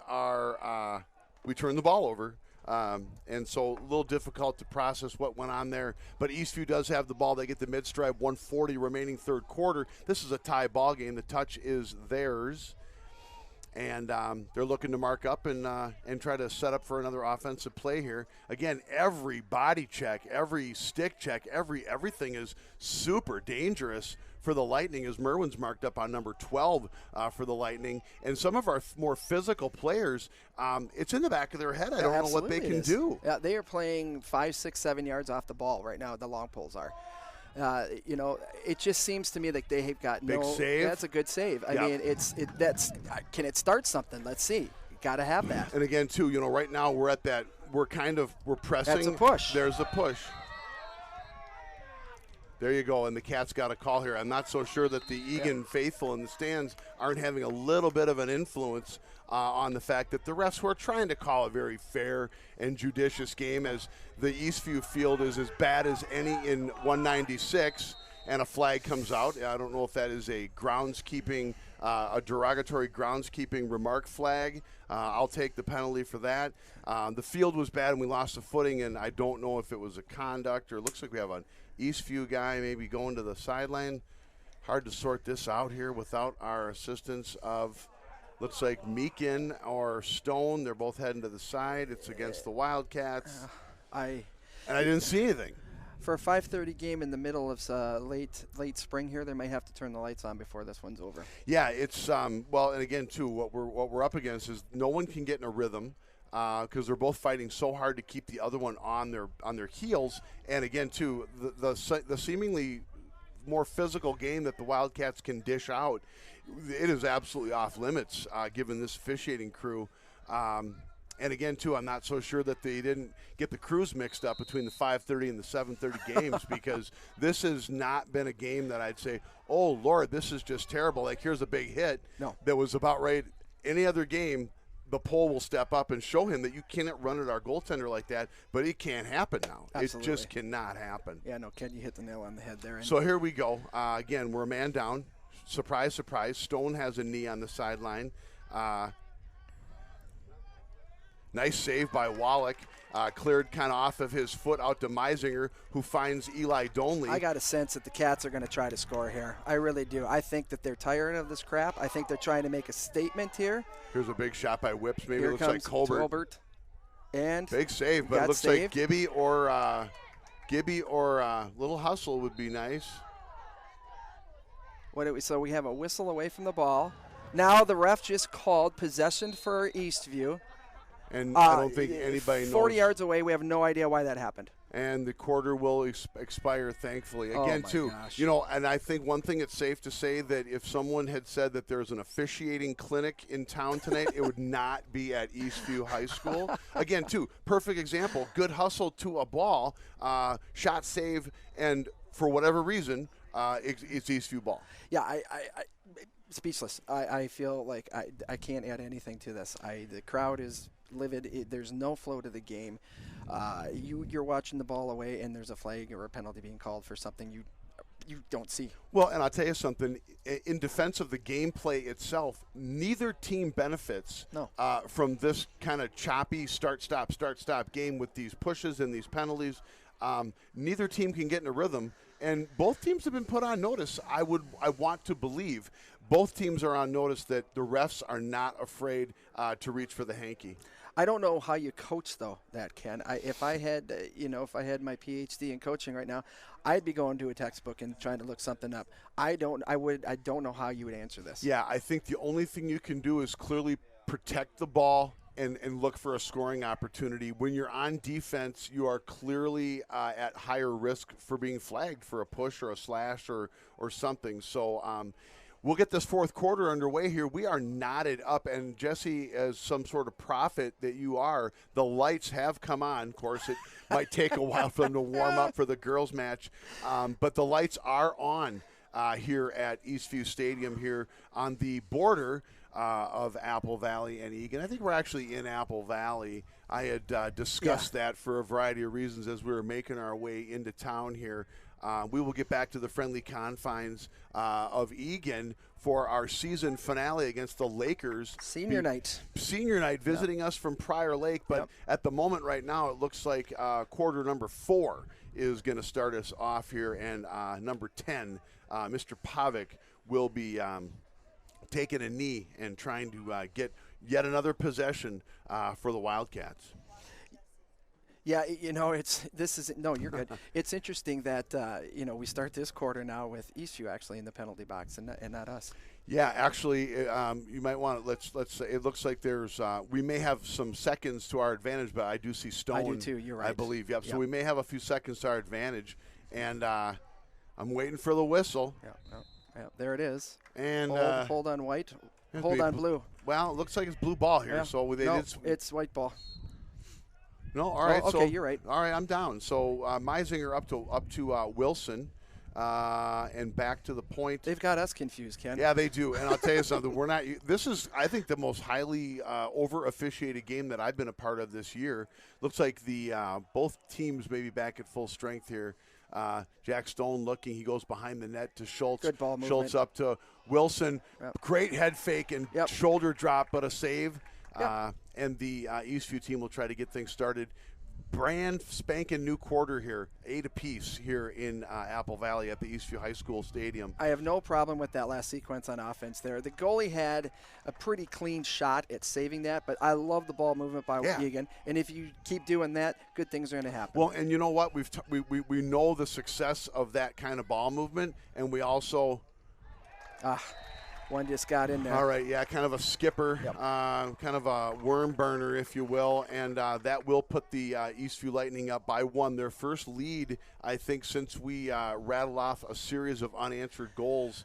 turned the ball over. And so a little difficult to process what went on there. But Eastview does have the ball. They get the mid-stripe, 1:40 remaining third quarter. This is a tie ball game. The touch is theirs. And they're looking to mark up and try to set up for another offensive play here. Again, every body check, every stick check, everything is super dangerous for the Lightning, as Merwin's marked up on number 12 for the Lightning. And some of our more physical players, it's in the back of their head. I don't know what they can do. Yeah, they are playing 5, 6, 7 yards off the ball right now. The long poles are. It just seems to me like they have got big save. That's a good save. I mean, can it start something? Let's see. Got to have that. And again, too, right now we're at that. We're pressing. That's a push. There's a push. There you go, and the Cats got a call here. I'm not so sure that the Eagan faithful in the stands aren't having a little bit of an influence on the fact that the refs were trying to call a very fair and judicious game, as the Eastview field is as bad as any in 196, and a flag comes out. I don't know if that is a groundskeeping, a derogatory groundskeeping remark flag. I'll take the penalty for that. The field was bad, and we lost the footing, and I don't know if it was a conduct or it looks like we have an Eastview guy maybe going to the sideline. Hard to sort this out here without our assistance of, looks like Meakin or Stone. They're both heading to the side. It's against the Wildcats. And I didn't see anything. For a 5:30 game in the middle of late spring here, they may have to turn the lights on before this one's over. Yeah, it's well, and again too, what we're up against is no one can get in a rhythm because they're both fighting so hard to keep the other one on their heels. And again too, the seemingly more physical game that the Wildcats can dish out, it is absolutely off limits given this officiating crew. And again, too, I'm not so sure that they didn't get the crews mixed up between the 5:30 and the 7:30 games because this has not been a game that I'd say, oh, Lord, this is just terrible. Like, here's a big hit that was about right. Any other game, the pole will step up and show him that you cannot run at our goaltender like that, but it can't happen now. Absolutely. It just cannot happen. Yeah, no, Ken, you hit the nail on the head there. So here we go. Again, we're a man down. Surprise, surprise. Stone has a knee on the sideline. Nice save by Wallach. Cleared kind of off of his foot out to Meisinger, who finds Eli Donley. I got a sense that the Cats are going to try to score here. I really do. I think that they're tired of this crap. I think they're trying to make a statement here. Here's a big shot by Whips. Maybe Here it looks like Colbert. And big save, but it looks like Gibby or Little Hustle would be nice. So we have a whistle away from the ball. Now the ref just called possession for Eastview. And I don't think anybody knows. 40 yards away, we have no idea why that happened. And the quarter will expire, thankfully. Again, gosh. And I think one thing it's safe to say that if someone had said that there's an officiating clinic in town tonight, it would not be at Eastview High School. Again, perfect example, good hustle to a ball, shot save, and for whatever reason, it's Eastview ball. Yeah, I speechless. I feel like I can't add anything to this. The crowd is livid. There's no flow to the game. You're watching the ball away, and there's a flag or a penalty being called for something you don't see. Well, and I'll tell you something. In defense of the gameplay itself, neither team benefits from this kind of choppy start-stop game with these pushes and these penalties. Neither team can get in a rhythm, and both teams have been put on notice. I want to believe both teams are on notice that the refs are not afraid to reach for the hanky. I don't know how you coach that, Ken. If I had my PhD in coaching right now, I'd be going to a textbook and trying to look something up. I don't know how you would answer this. Yeah, I think the only thing you can do is clearly protect the ball and look for a scoring opportunity. When you're on defense, you are clearly at higher risk for being flagged for a push or a slash or something. So we'll get this fourth quarter underway here. We are knotted up, and Jesse, as some sort of prophet that you are, the lights have come on. Of course, it might take a while for them to warm up for the girls' match, but the lights are on here at Eastview Stadium here on the border of Apple Valley and Eagan. I think we're actually in Apple Valley. I had discussed that for a variety of reasons as we were making our way into town here. We will get back to the friendly confines of Eagan for our season finale against the Lakers. Senior night visiting us from Prior Lake. But at the moment right now, it looks like quarter number 4 is going to start us off here. And number 10, Mr. Pavic, will be taking a knee and trying to get yet another possession for the Wildcats. Yeah, you're good. It's interesting that we start this quarter now with Eastview actually in the penalty box and not us. Yeah, actually, you might want to let's say it looks like there's we may have some seconds to our advantage, but I do see Stone. I do too. You're right. I believe. Yep. So we may have a few seconds to our advantage, and I'm waiting for the whistle. Yeah, there it is. And hold on white, hold on blue. Well, it looks like it's blue ball here. Yeah. So it's white ball. No, all right. Okay, you're right. All right, I'm down. So Meisinger up to Wilson, and back to the point. They've got us confused, Ken. Yeah, they do. And I'll tell you something. We're not. This is, I think, the most highly over officiated game that I've been a part of this year. Looks like the both teams may be back at full strength here. Jack Stone looking. He goes behind the net to Schultz. Good ball movement. Schultz up to Wilson. Yep. Great head fake and shoulder drop, but a save. Yep. And the Eastview team will try to get things started. brand spanking new quarter here, 8 apiece here in Apple Valley at the Eastview High School Stadium. I have no problem with that last sequence on offense there. The goalie had a pretty clean shot at saving that, but I love the ball movement by Eagan. And if you keep doing that, good things are going to happen. Well, and you know what? We know the success of that kind of ball movement, and we also one just got in there. All right, yeah, kind of a skipper, kind of a worm burner, if you will, and that will put the Eastview Lightning up by 1. Their first lead, I think, since we rattled off a series of unanswered goals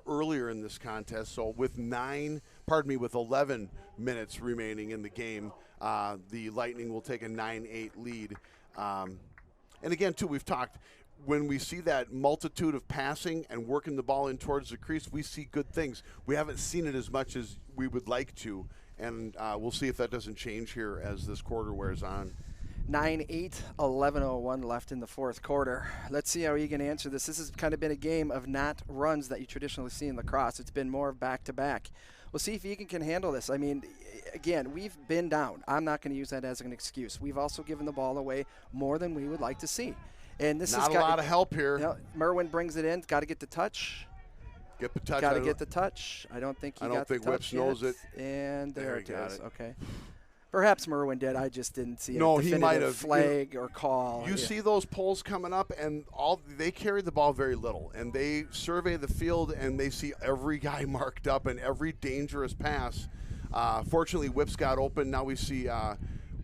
earlier in this contest. So with 11 minutes remaining in the game, the Lightning will take a 9-8 lead. And again, too, we've talked. When we see that multitude of passing and working the ball in towards the crease, we see good things. We haven't seen it as much as we would like to, and we'll see if that doesn't change here as this quarter wears on. 9-8, 11:01 left in the fourth quarter. Let's see how Eagan answer this. This has kind of been a game of not runs that you traditionally see in lacrosse. It's been more back-to-back. We'll see if Eagan can handle this. I mean, again, we've been down. I'm not going to use that as an excuse. We've also given the ball away more than we would like to see. And this not a lot of help here. You know, Merwin brings it in. Got to get the touch. Get the touch. Got to get the touch. I don't think he got the touch. I don't think Whips knows it. And there it is. Okay. Perhaps Merwin did. I just didn't see no, a he might have flag or call. You see those poles coming up, and they carry the ball very little, and they survey the field, and they see every guy marked up and every dangerous pass. Fortunately, Whips got open. Now we see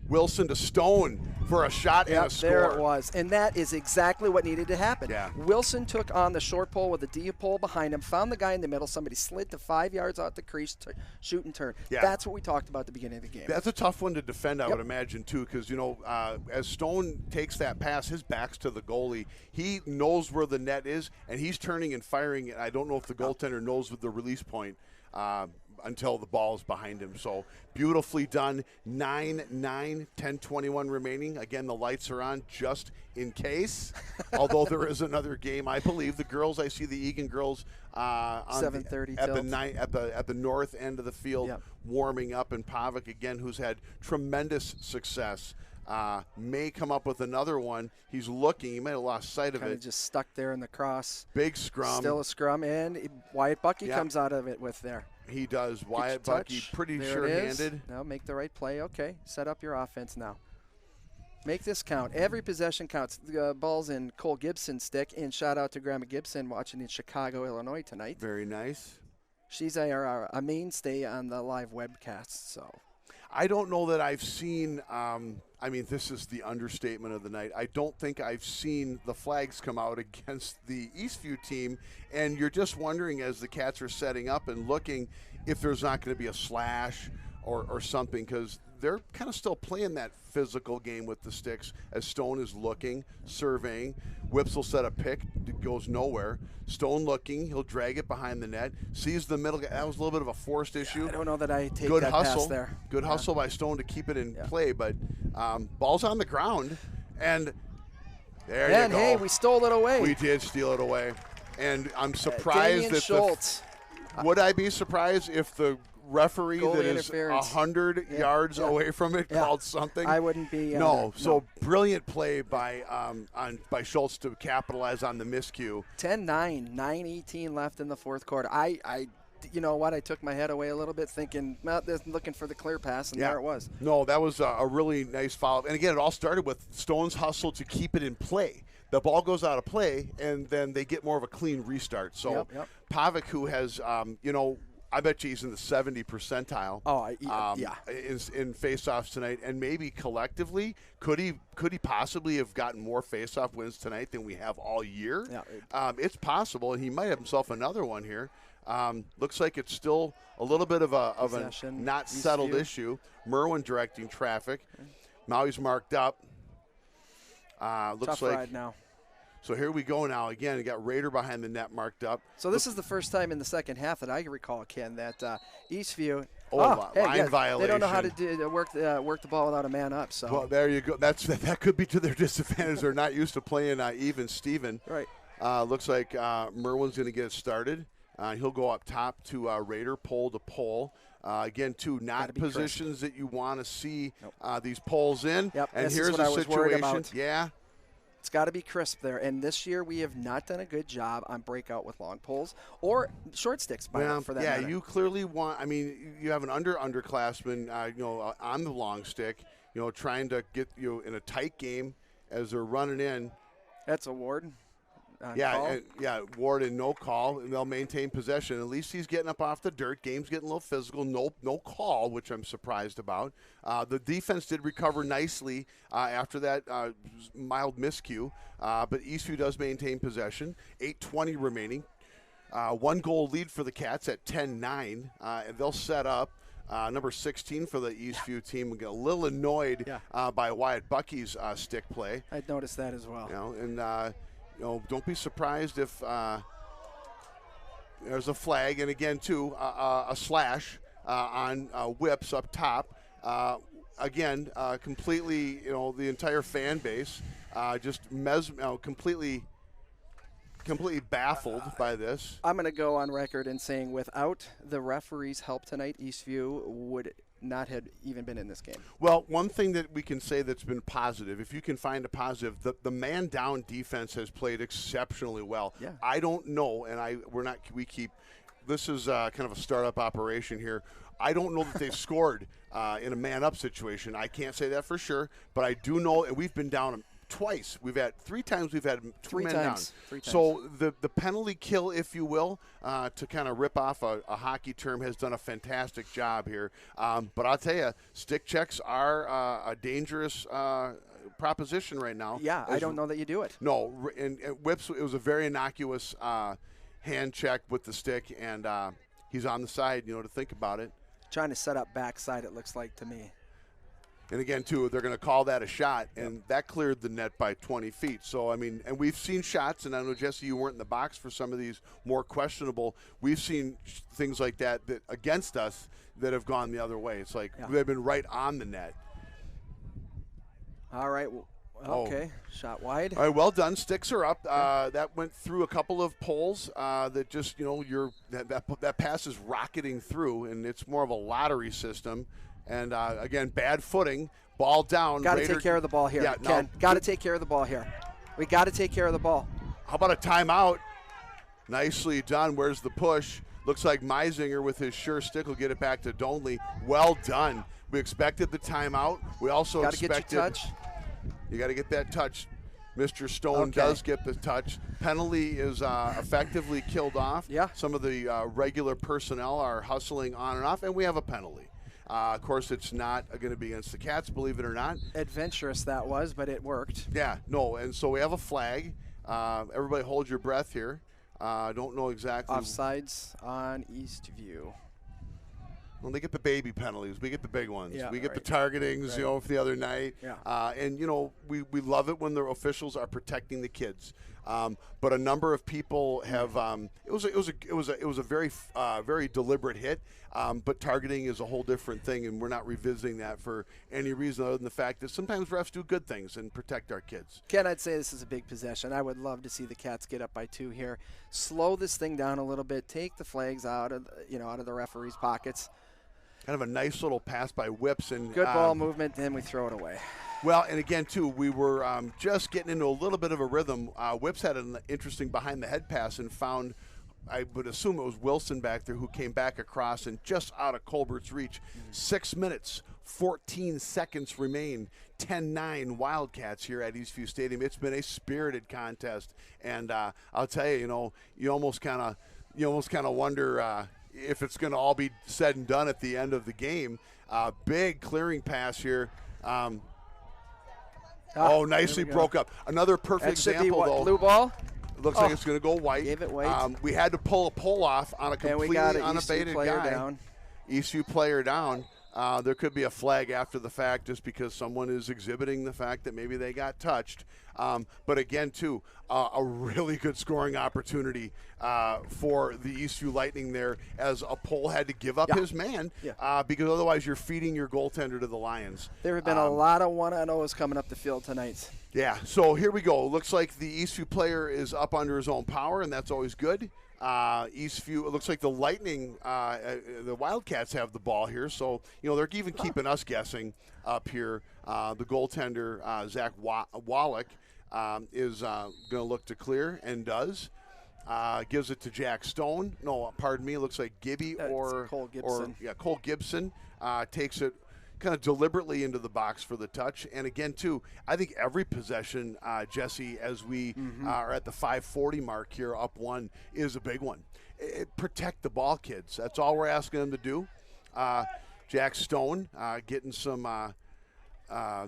Wilson to Stone for a shot and a score. There it was. And that is exactly what needed to happen. Yeah. Wilson took on the short pole with the deep pole behind him, found the guy in the middle. Somebody slid to 5 yards out the crease to shoot and turn. Yeah. That's what we talked about at the beginning of the game. That's a tough one to defend, I would imagine, too, because, you know, as Stone takes that pass, his back's to the goalie. He knows where the net is, and he's turning and firing. I don't know if the goaltender knows the release point until the ball is behind him. So beautifully done. 9-9, 10-21 remaining. Again, the lights are on just in case. Although there is another game, I believe. The girls, I see the Eagan girls on 7:30 at the north end of the field warming up, and Pavic again, who's had tremendous success. May come up with another one. He's looking. He might have lost sight of it. Just stuck there in the cross. Big scrum. Still a scrum, and Wyatt Bucky comes out of it with there. He does. Wyatt Bucky, pretty sure-handed. Now make the right play. Okay, set up your offense now. Make this count. Every possession counts. The ball's in Cole Gibson's stick, and shout out to Grandma Gibson watching in Chicago, Illinois tonight. Very nice. She's a mainstay on the live webcast, so. I don't know that I've seen, I mean, this is the understatement of the night. I don't think I've seen the flags come out against the Eastview team, and you're just wondering as the Cats are setting up and looking if there's not going to be a slash or something, because they're kind of still playing that physical game with the sticks as Stone is looking, surveying. Whips will set a pick, it goes nowhere. Stone looking, he'll drag it behind the net, sees the middle. That was a little bit of a forced issue. I don't know that I take Good that hustle. pass there. Good hustle by Stone to keep it in play, but ball's on the ground, and there you go. Hey, we stole it away. We did steal it away, and I'm surprised that Schultz. Would I be surprised if the referee Goalie that is 100 yards away from it called something? I wouldn't be. No. So brilliant play by Schultz to capitalize on the miscue. 10-9, 9:18 left in the fourth quarter. You know what? I took my head away a little bit, thinking, well, looking for the clear pass, and there it was. No, that was a really nice foul. And again, it all started with Stone's hustle to keep it in play. The ball goes out of play, and then they get more of a clean restart. So Pavic, who has, I bet you he's in the 70 percentile. In faceoffs tonight, and maybe collectively, could he possibly have gotten more faceoff wins tonight than we have all year? Yeah, it's possible, and he might have himself another one here. Looks like it's still a little bit of a not settled issue. Merwin directing traffic. Maui's marked up. Looks Tough like ride now. So here we go now. Again, you got Raider behind the net marked up. So this is the first time in the second half that I can recall, Ken, that Eastview. Line violation. They don't know how to work the ball without a man up. So well, there you go. That could be to their disadvantage. They're not used to playing even Steven. Right. Looks like Merwin's going to get it started. He'll go up top to Raider, pole to pole. Again, too, not positions that you want to see these poles in. Yep, and this here's is what a I was worried situation. about. Yeah. It's got to be crisp there. And this year we have not done a good job on breakout with long poles or short sticks for that matter. You clearly want. I mean, you have an underclassman, on the long stick, trying to get you in a tight game as they're running in. That's a Ward. Ward and no call, and they'll maintain possession. At least he's getting up off the dirt. Game's getting a little physical. No call, which I'm surprised about. The defense did recover nicely after that mild miscue, but Eastview does maintain possession. 8:20 remaining. 1 goal lead for the Cats at 10-9, and they'll set up. Number 16 for the Eastview team. We get a little annoyed by Wyatt Bucky's stick play. I noticed that as well. Don't be surprised if there's a flag, and again, too, a slash on whips up top. Completely, the entire fan base just completely baffled by this. I'm going to go on record in saying without the referee's help tonight, Eastview would not have even been in this game. Well, one thing that we can say that's been positive, if you can find a positive, the man-down defense has played exceptionally well. Yeah. I don't know, and this is kind of a startup operation here. I don't know that they've scored in a man-up situation. I can't say that for sure, but I do know, and we've been down twice. Three times we've had two men down. So the penalty kill, if you will, to kind of rip off a hockey term, has done a fantastic job here. But I'll tell you, stick checks are a dangerous proposition right now. Yeah, I don't know that you do it. No, and whips, it was a very innocuous hand check with the stick, and he's on the side, to think about it. Trying to set up backside, it looks like to me. And again, too, they're going to call that a shot, and that cleared the net by 20 feet. So, I mean, and we've seen shots, and I know, Jesse, you weren't in the box for some of these more questionable. We've seen things like that against us that have gone the other way. It's like they've been right on the net. All right. Okay. Shot wide. All right, well done. Sticks are up. That went through a couple of poles that just, that pass is rocketing through, and it's more of a lottery system. And, again, bad footing, ball down. Got to take care of the ball here, Ken. Got to take care of the ball here. We got to take care of the ball. How about a timeout? Nicely done. Where's the push? Looks like Meisinger with his sure stick will get it back to Donley. Well done. We expected the timeout. We also expected. Got to get your touch. You got to get that touch. Mr. Stone does get the touch. Penalty is effectively killed off. Yeah. Some of the regular personnel are hustling on and off, and we have a penalty. Of course, it's not going to be against the Cats, believe it or not. Adventurous that was, but it worked. Yeah, no, and so we have a flag. Everybody hold your breath here. Don't know exactly. Offsides on Eastview. Well, they get the baby penalties. We get the big ones. Yeah, we get the targetings, for the other night. Yeah. And, we love it when the officials are protecting the kids. But a number of people have. It was a very very deliberate hit. But targeting is a whole different thing, and we're not revisiting that for any reason other than the fact that sometimes refs do good things and protect our kids. Ken, I'd say this is a big possession. I would love to see the Cats get up by 2 here. Slow this thing down a little bit. Take the flags out of the referee's pockets. Kind of a nice little pass by Whips and good ball movement. Then we throw it away. Well, and again, too, we were just getting into a little bit of a rhythm. Whips had an interesting behind-the-head pass and found, I would assume it was Wilson back there, who came back across and just out of Colbert's reach. 6 minutes, 14 seconds remain. 10-9 Wildcats here at Eastview Stadium. It's been a spirited contest, and I'll tell you, you almost kind of wonder if it's going to all be said and done at the end of the game. Big clearing pass here. Nicely broke up. Another perfect example, though. Blue ball? It looks like it's going to go white. Gave it white. We had to pull a pole off on a completely unabated guy. Down. Eastview player down. There could be a flag after the fact just because someone is exhibiting the fact that maybe they got touched. But again, too, a really good scoring opportunity for the Eastview Lightning there, as a pole had to give up his man because otherwise you're feeding your goaltender to the Lions. There have been a lot of 1-0s coming up the field tonight. Yeah, so here we go. Looks like the Eastview player is up under his own power, and that's always good. Eastview, it looks like the Lightning, the Wildcats have the ball here, so they're even keeping us guessing up here. The goaltender, Zach Wallach, is going to look to clear, and does. Gives it to Jack Stone. No, pardon me. It looks like Gibby Cole Gibson. Cole Gibson takes it kind of deliberately into the box for the touch. And again, too, I think every possession, Jesse, as we are at the 5:40 mark here, up one, is a big one. Protect the ball, kids. That's all we're asking them to do. Jack Stone getting some.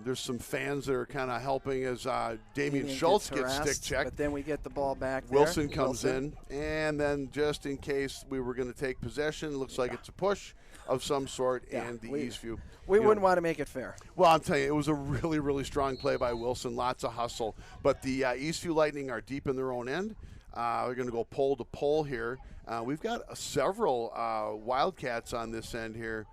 There's some fans that are kind of helping as Damian Schultz gets stick checked. But then we get the ball back there. Wilson comes in, and then just in case we were going to take possession, it looks like it's a push of some sort, and the Eastview. We wouldn't want to make it fair. Well, I'm telling you, it was a really, really strong play by Wilson. Lots of hustle. But the Eastview Lightning are deep in their own end. We're going to go pole to pole here. We've got several Wildcats on this end here.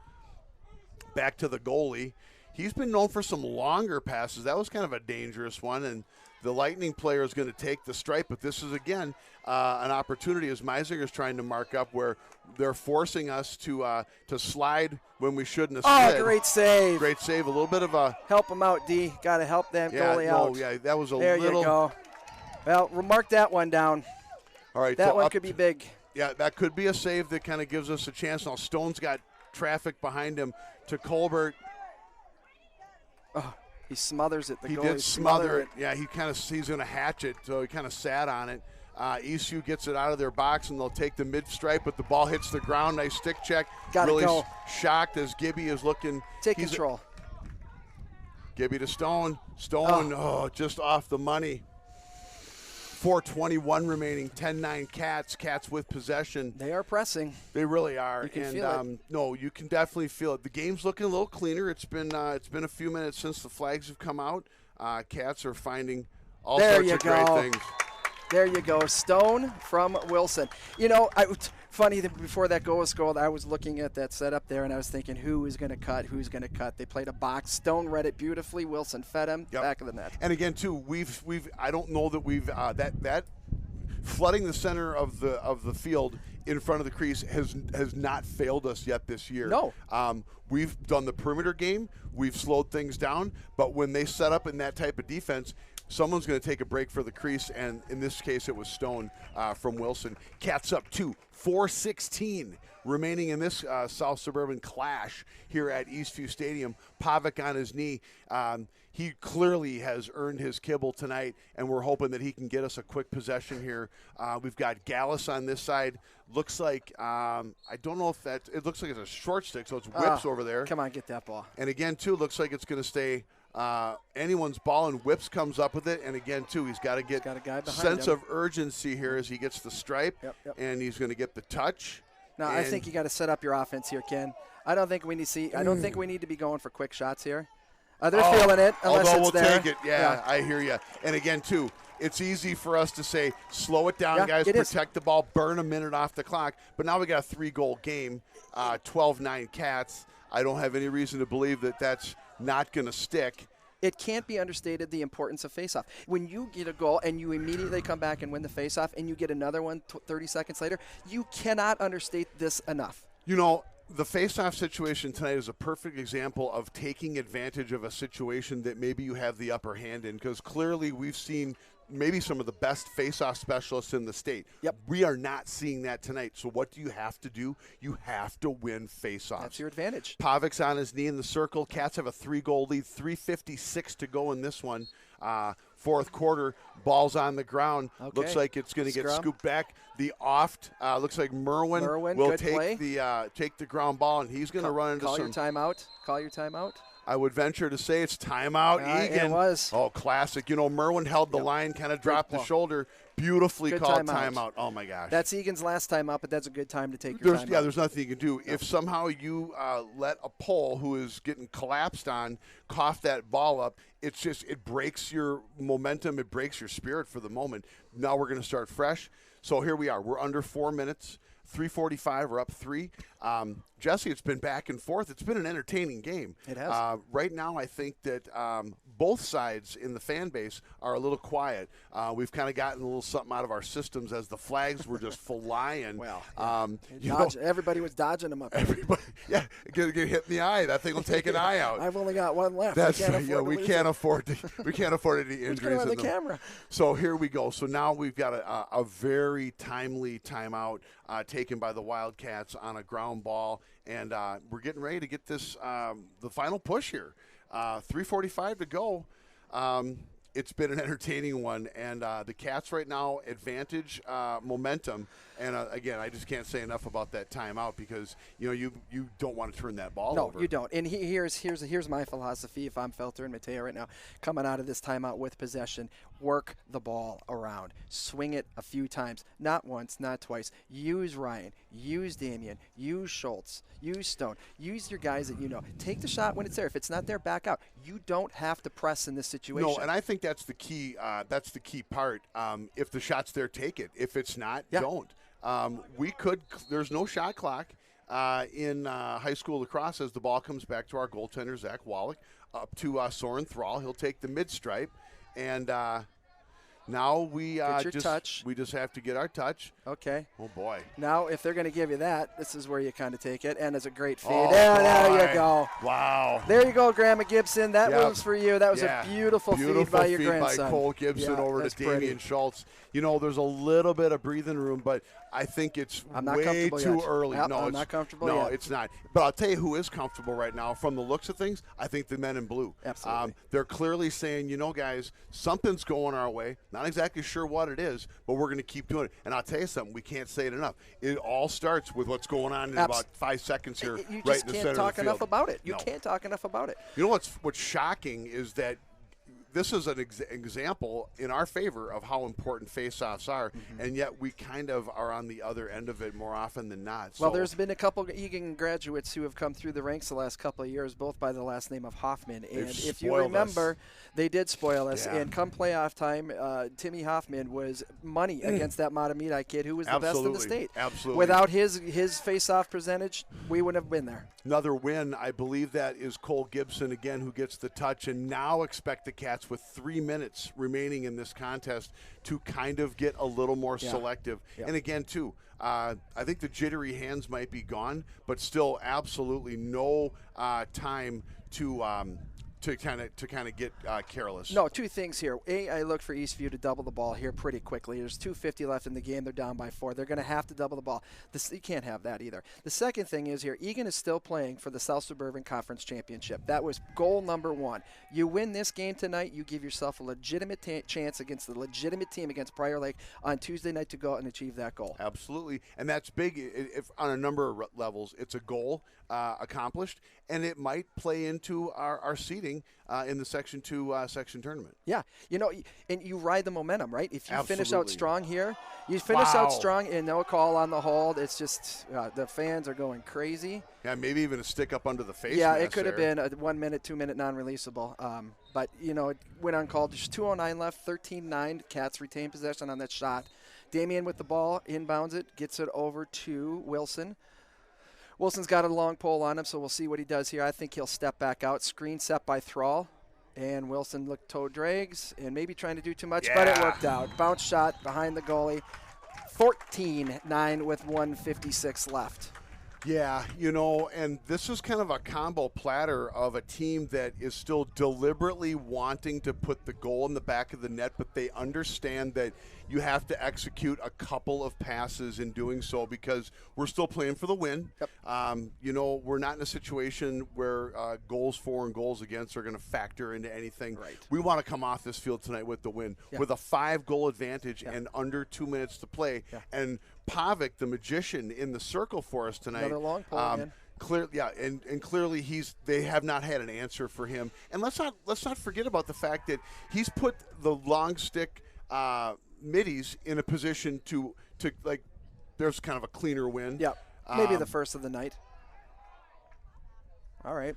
Back to the goalie. He's been known for some longer passes. That was kind of a dangerous one, and the Lightning player is going to take the stripe. But this is, again, an opportunity as Meisinger's trying to mark up where they're forcing us to slide when we shouldn't have slid. Oh, great save. Great save. A little bit of a... Help him out, D. Got to help that goalie out. Yeah, that was a there little... There you go. Well, we'll mark that one down. All right. That one could be big. Yeah, that could be a save that kind of gives us a chance. Now, Stone's got traffic behind him to Colbert. Oh, he smothers it. He did smother it. Yeah, he's going to hatch it, so he kind of sat on it. Eastview gets it out of their box, and they'll take the mid-stripe, but the ball hits the ground. Nice stick check. Got really to go. Shocked as Gibby is looking. Take control. Gibby to Stone. Stone, just off the money. 4:21 remaining, 10-9 Cats. Cats with possession. They are pressing. They really are. You can feel it. No, you can definitely feel it. The game's looking a little cleaner. It's been a few minutes since the flags have come out. Cats are finding all sorts of great things. There you go. Stone from Wilson. Funny that before that goal was scored, I was looking at that setup there, and I was thinking, who's going to cut? They played a box. Stone read it beautifully. Wilson fed him. Back of the net. And again, too, we've I don't know that we've that flooding the center of the field in front of the crease has not failed us yet this year. No. We've done the perimeter game. We've slowed things down. But when they set up in that type of defense, someone's going to take a break for the crease, and in this case it was Stone from Wilson. Cats up 2, 4:16 remaining in this South Suburban clash here at Eastview Stadium. Pavic on his knee. He clearly has earned his kibble tonight, and we're hoping that he can get us a quick possession here. We've got Gallus on this side. Looks like, I don't know if it looks like it's a short stick, so it's Whips over there. Come on, get that ball. And again, too, looks like it's going to stay anyone's ball, and Whips comes up with it. And again, too, he's got to get a sense of urgency here as he gets the stripe, and he's going to get the touch. No, I think you got to set up your offense here, Ken. I don't think we need to be going for quick shots here. They're feeling it, unless although it's we'll there. take it. Yeah, I hear you. And again, too, it's easy for us to say, slow it down, guys, protect the ball, burn a minute off the clock. But now we got a 3-goal game, 12-9 Cats. I don't have any reason to believe that that's not going to stick. It can't be understated the importance of faceoff. When you get a goal and you immediately come back and win the faceoff and you get another one 30 seconds later, you cannot understate this enough. The face-off situation tonight is a perfect example of taking advantage of a situation that maybe you have the upper hand in, because clearly we've seen maybe some of the best face-off specialists in the state. Yep. We are not seeing that tonight. So what do you have to do? You have to win face-offs. That's your advantage. Pavic's on his knee in the circle. Cats have a 3-goal lead, 3:56 to go in this one. Fourth quarter, ball's on the ground. Okay. Looks like it's going to get scooped back. The oft looks like Merwin will take the ground ball, and he's going to run into Call your timeout. I would venture to say it's timeout, Eagan. It was. Oh, classic. Merwin held the line, kind of dropped the shoulder. Beautifully called timeout. Oh, my gosh. That's Egan's last time up, but that's a good time to take your timeout. Yeah, there's nothing you can do. No. If somehow you let a pole who is getting collapsed on cough that ball up, it breaks your momentum. It breaks your spirit for the moment. Now we're going to start fresh. So here we are. We're under 4 minutes. 3:45. We're up 3. Jesse, it's been back and forth. It's been an entertaining game. It has. Right now, I think that both sides in the fan base are a little quiet. We've kind of gotten a little something out of our systems as the flags were just flying. Well, everybody was dodging them up. Everybody, yeah, get hit in the eye. That thing will take an eye out. I've only got one left. That's right. Yeah, we can't afford any injuries. On the camera. So here we go. So now we've got a very timely timeout taken by the Wildcats on a ground ball, and we're getting ready to get this the final push here. 3:45 to go. It's been an entertaining one, and the Cats right now advantage momentum. And again, I just can't say enough about that timeout because you don't want to turn that ball over. No, you don't. And here's my philosophy. If I'm Felter and Mateo right now, coming out of this timeout with possession, work the ball around, swing it a few times, not once, not twice. Use Ryan, use Damian, use Schultz, use Stone, use your guys that you know. Take the shot when it's there. If it's not there, back out. You don't have to press in this situation. No, and I think that's the key. That's the key part. If the shot's there, take it. If it's not, don't. There's no shot clock in high school lacrosse as the ball comes back to our goaltender, Zach Wallach, up to Soren Thrall. He'll take the mid-stripe, and now we just have to get our touch. Okay. Oh, boy. Now, if they're going to give you that, this is where you kind of take it, and it's a great feed. Oh, there you go. Wow. There you go, Grandma Gibson. That was for you. That was a beautiful feed by your grandson. By Cole Gibson over to Damian Schultz. There's a little bit of breathing room, but I think it's way too early. Yep, I'm not comfortable yet. No, it's not. But I'll tell you who is comfortable right now from the looks of things. I think the men in blue. Absolutely. They're clearly saying, guys, something's going our way. Not exactly sure what it is, but we're going to keep doing it. And I'll tell you something. We can't say it enough. It all starts with what's going on in about 5 seconds here, you right just in the can't center talk of the enough field. about it. You can't talk enough about it. What's shocking is that this is an example in our favor of how important face-offs are, and yet we kind of are on the other end of it more often than not. Well, there's been a couple of Eagan graduates who have come through the ranks the last couple of years, both by the last name of Hoffman. And if you remember, they did spoil us. And come playoff time, Timmy Hoffman was money against that Matamidi kid who was the best in the state. Absolutely. Without his face-off percentage, we wouldn't have been there. Another win, I believe that is Cole Gibson again who gets the touch, and now expect the Cats with 3 minutes remaining in this contest to kind of get a little more selective. And again, too, I think the jittery hands might be gone, but still absolutely no time to kind of get careless. No, two things here. I look for Eastview to double the ball here pretty quickly. There's 2:50 left in the game. They're down by 4. They're going to have to double the ball. You can't have that either. The second thing is here, Eagan is still playing for the South Suburban Conference Championship. That was goal number 1. You win this game tonight, you give yourself a legitimate chance against the legitimate team against Prior Lake on Tuesday night to go out and achieve that goal. Absolutely, and that's big. If on a number of levels, it's a goal accomplished, and it might play into our seeding in the Section 2 section tournament. Yeah, and you ride the momentum, right? If you finish out strong here, you finish Wow. out strong and no call on the hold, it's just the fans are going crazy. Yeah, maybe even a stick up under the face. Yeah, it could have been a 1 minute, 2 minute non-releasable. But, it went uncalled. There's 2:09 left, 13-9. Cats retain possession on that shot. Damian with the ball, inbounds it, gets it over to Wilson. Wilson's got a long pole on him, so we'll see what he does here. I think he'll step back out. Screen set by Thrall. And Wilson looked toe drags and maybe trying to do too much, but it worked out. Bounce shot behind the goalie. 14-9 with 1:56 left. Yeah, and this is kind of a combo platter of a team that is still deliberately wanting to put the goal in the back of the net, but they understand that you have to execute a couple of passes in doing so because we're still playing for the win. Yep. We're not in a situation where goals for and goals against are going to factor into anything. Right. We want to come off this field tonight with the win, with a 5-goal advantage and under 2 minutes to play. Yeah. And Pavic, the magician, in the circle for us tonight. Another long pole again. And clearly they have not had an answer for him. And let's not forget about the fact that he's put the long stick middies in a position to there's kind of a cleaner win. Yeah, maybe the first of the night. All right.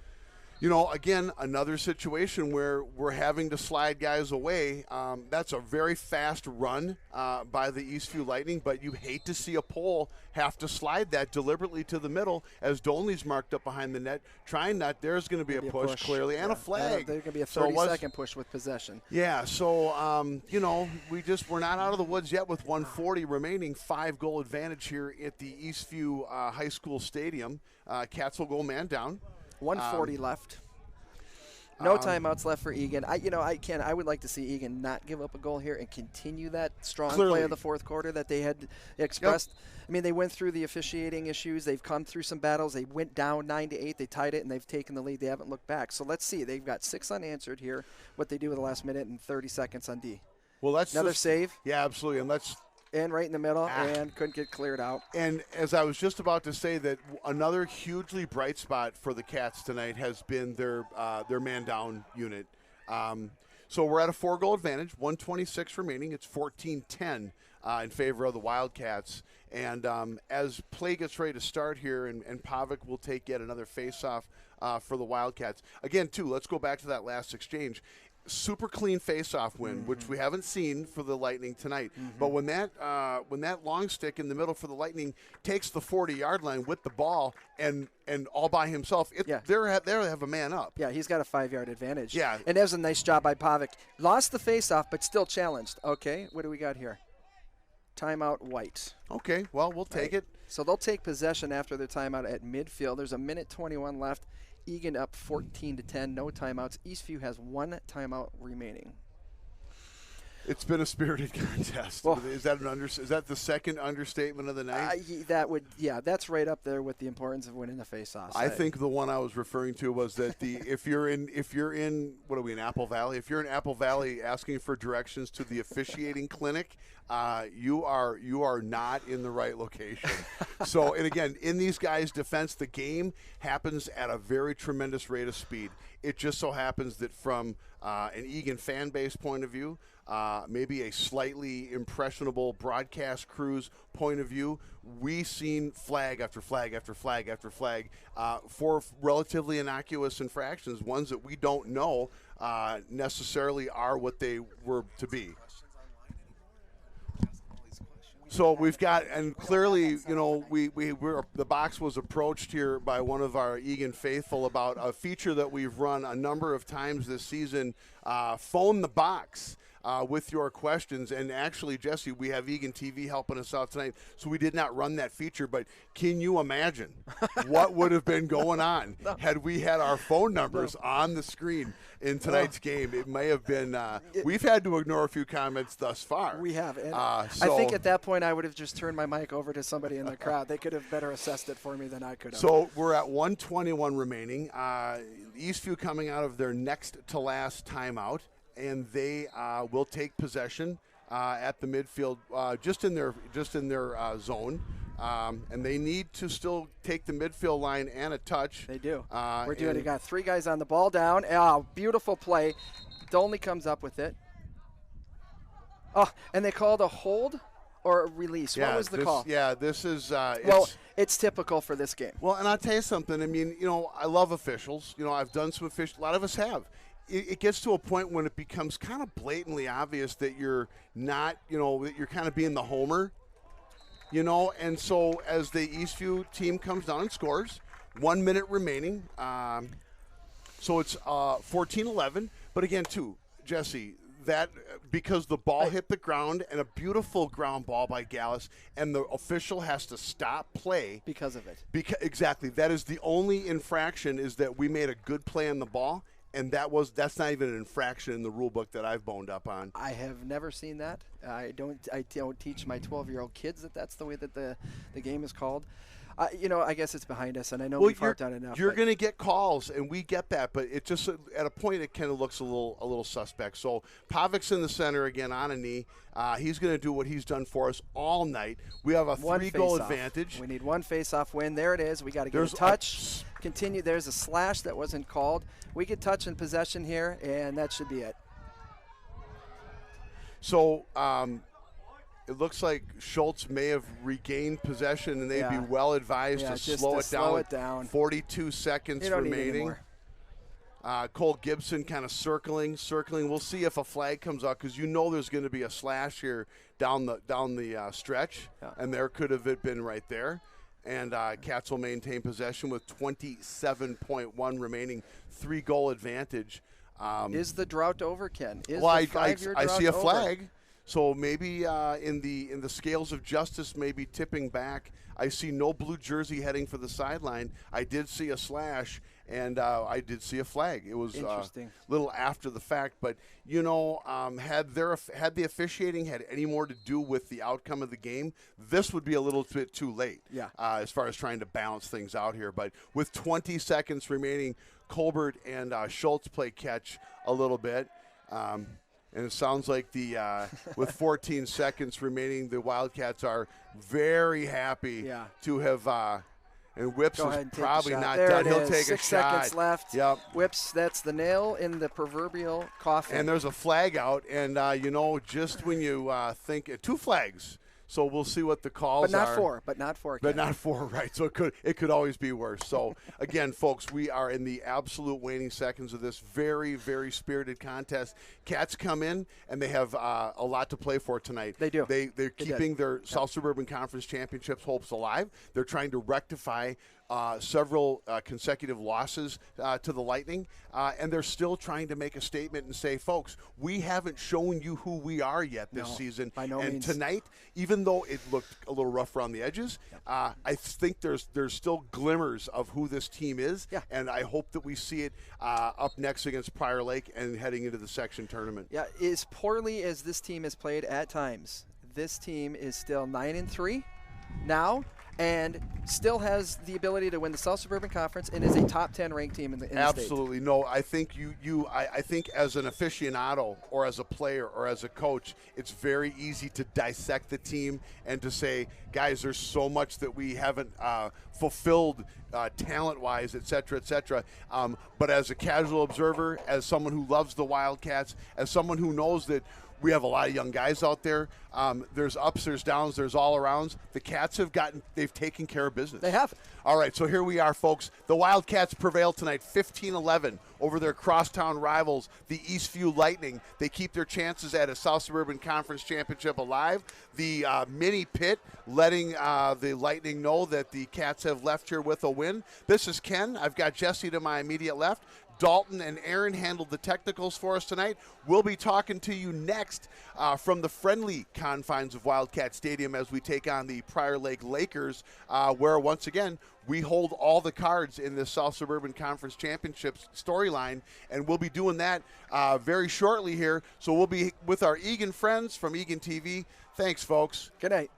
Again, another situation where we're having to slide guys away. That's a very fast run by the Eastview Lightning, but you hate to see a pole have to slide that deliberately to the middle as Dolney's marked up behind the net. Trying that, there's going to be a push clearly, and a flag. There's going to be a 30-second push with possession. Yeah, so, we're not out of the woods yet with 1:40 remaining, 5-goal advantage here at the Eastview High School Stadium. Cats will go man down. 1:40 left. No timeouts left for Eagan. I would like to see Eagan not give up a goal here and continue that strong play of the fourth quarter that they had expressed. Yep. I mean, they went through the officiating issues. They've come through some battles. They went down 9-8. They tied it, and they've taken the lead. They haven't looked back. So let's see. They've got 6 unanswered here. What they do with the last minute and 30 seconds on D. Well, that's another save. Yeah, absolutely. And right in the middle, and couldn't get cleared out. And as I was just about to say, that another hugely bright spot for the Cats tonight has been their man-down unit. So we're at a 4-goal advantage, 1:26 remaining. It's 14-10 in favor of the Wildcats. And as play gets ready to start here, and Pavic will take yet another face-off for the Wildcats. Again, too, let's go back to that last exchange. Super clean face-off win, which we haven't seen for the Lightning tonight. But when that long stick in the middle for the Lightning takes the 40-yard line with the ball and all by himself, they have a man up. Yeah, he's got a 5-yard advantage. Yeah, and that was a nice job by Pavic. Lost the face-off, but still challenged. Okay, what do we got here? Timeout White. Okay, well, we'll take it. So they'll take possession after their timeout at midfield. There's 1:21 left. Eagan up 14-10, no timeouts. Eastview has 1 timeout remaining. It's been a spirited contest. Well, is that the second understatement of the night? That's right up there with the importance of winning the face-offs. I think the one I was referring to was that if you're in what are we in Apple Valley? If you're in Apple Valley asking for directions to the officiating clinic, you are not in the right location. So, and again, in these guys' defense, the game happens at a very tremendous rate of speed. It just so happens that from an Eagan fan base point of view, maybe a slightly impressionable broadcast crew's point of view, we've seen flag after flag after flag after flag for relatively innocuous infractions, ones that we don't know necessarily are what they were to be. So we've got, and clearly, the box was approached here by one of our Eagan faithful about a feature that we've run a number of times this season, Phone the Box. With your questions. And actually, Jesse, we have Eagan TV helping us out tonight, so we did not run that feature, but can you imagine what would have been going on had we had our phone numbers on the screen in tonight's game? It may have been we've had to ignore a few comments thus far. We have. And I think at that point I would have just turned my mic over to somebody in the crowd. They could have better assessed it for me than I could have. So we're at 1:21 remaining. Eastview coming out of their next to last timeout, and they will take possession at the midfield, just in their zone, and they need to still take the midfield line and a touch. They do. We're doing it. Got 3 guys on the ball down. Oh, beautiful play. Dolney comes up with it. Oh, and they called a hold or a release. Yeah, what was the call? Yeah, this is. It's typical for this game. Well, and I'll tell you something. I mean, I love officials. I've done some officials. A lot of us have. It gets to a point when it becomes kind of blatantly obvious that you're not, that you're kind of being the homer, and so as the Eastview team comes down and scores, 1 minute remaining, so it's 14-11, but again, too, Jesse, that because the ball hit the ground and a beautiful ground ball by Gallus, and the official has to stop play. Because of it. Exactly. That is the only infraction, is that we made a good play on the ball. And that's not even an infraction in the rule book that I've boned up on. I have never seen that. I don't teach my 12-year-old kids that that's the way that the game is called. I guess it's behind us, and I know we've harped on it enough. You're going to get calls, and we get that, but it just at a point it kind of looks a little suspect. So Pavic's in the center again on a knee. He's going to do what he's done for us all night. We have a 3-goal advantage. We need 1 face-off win. There it is. We got to get a touch. Continue. There's a slash that wasn't called. We get touch and possession here, and that should be it. So it looks like Schultz may have regained possession, and they'd be well advised to slow it down. 42 seconds remaining. Cole Gibson kind of circling. We'll see if a flag comes out because there's going to be a slash here down the stretch, and there could have it been right there. And Cats will maintain possession with 27.1 remaining, 3-goal advantage. Is the drought over, Ken? I drought see a over? flag, so maybe in the scales of justice, maybe tipping back. I see no blue jersey heading for the sideline. I did see a slash, and I did see a flag. It was a little after the fact, but had the officiating had any more to do with the outcome of the game, this would be a little bit too late. Yeah. As far as trying to balance things out here, but with 20 seconds remaining, Colbert and Schultz play catch a little bit. And it sounds like with 14 seconds remaining, the Wildcats are very happy to have. And Whips is probably not done. He'll take a shot. 6 seconds left. Yep. Whips, that's the nail in the proverbial coffin. And there's a flag out, and just when you think 2 flags. So we'll see what the calls are. But not four. But not 4, right. So it could always be worse. So, again, folks, we are in the absolute waning seconds of this very, very spirited contest. Cats come in, and they have a lot to play for tonight. They do. They're keeping their South Suburban Conference Championships hopes alive. They're trying to rectify several consecutive losses to the Lightning, and they're still trying to make a statement and say, folks, we haven't shown you who we are yet this season. By no means. Tonight, even though it looked a little rough around the edges, I think there's still glimmers of who this team is, and I hope that we see it up next against Prior Lake and heading into the section tournament. Yeah, as poorly as this team has played at times, this team is still 9-3 now, and still has the ability to win the South Suburban Conference and is a top 10 ranked team in the state. Absolutely. No, I think I think as an aficionado or as a player or as a coach, it's very easy to dissect the team and to say, guys, there's so much that we haven't fulfilled talent-wise, et cetera, but as a casual observer, as someone who loves the Wildcats, as someone who knows that we have a lot of young guys out there. There's ups, there's downs, there's all-arounds. The Cats they've taken care of business. They have. All right, so here we are, folks. The Wildcats prevail tonight 15-11 over their crosstown rivals, the Eastview Lightning. They keep their chances at a South Suburban Conference Championship alive. The mini pit letting the Lightning know that the Cats have left here with a win. This is Ken. I've got Jesse to my immediate left. Dalton and Aaron handled the technicals for us tonight. We'll be talking to you next from the friendly confines of Wildcat Stadium as we take on the Prior Lake Lakers, where, once again, we hold all the cards in the South Suburban Conference Championships storyline, and we'll be doing that very shortly here. So we'll be with our Eagan friends from Eagan TV. Thanks, folks. Good night.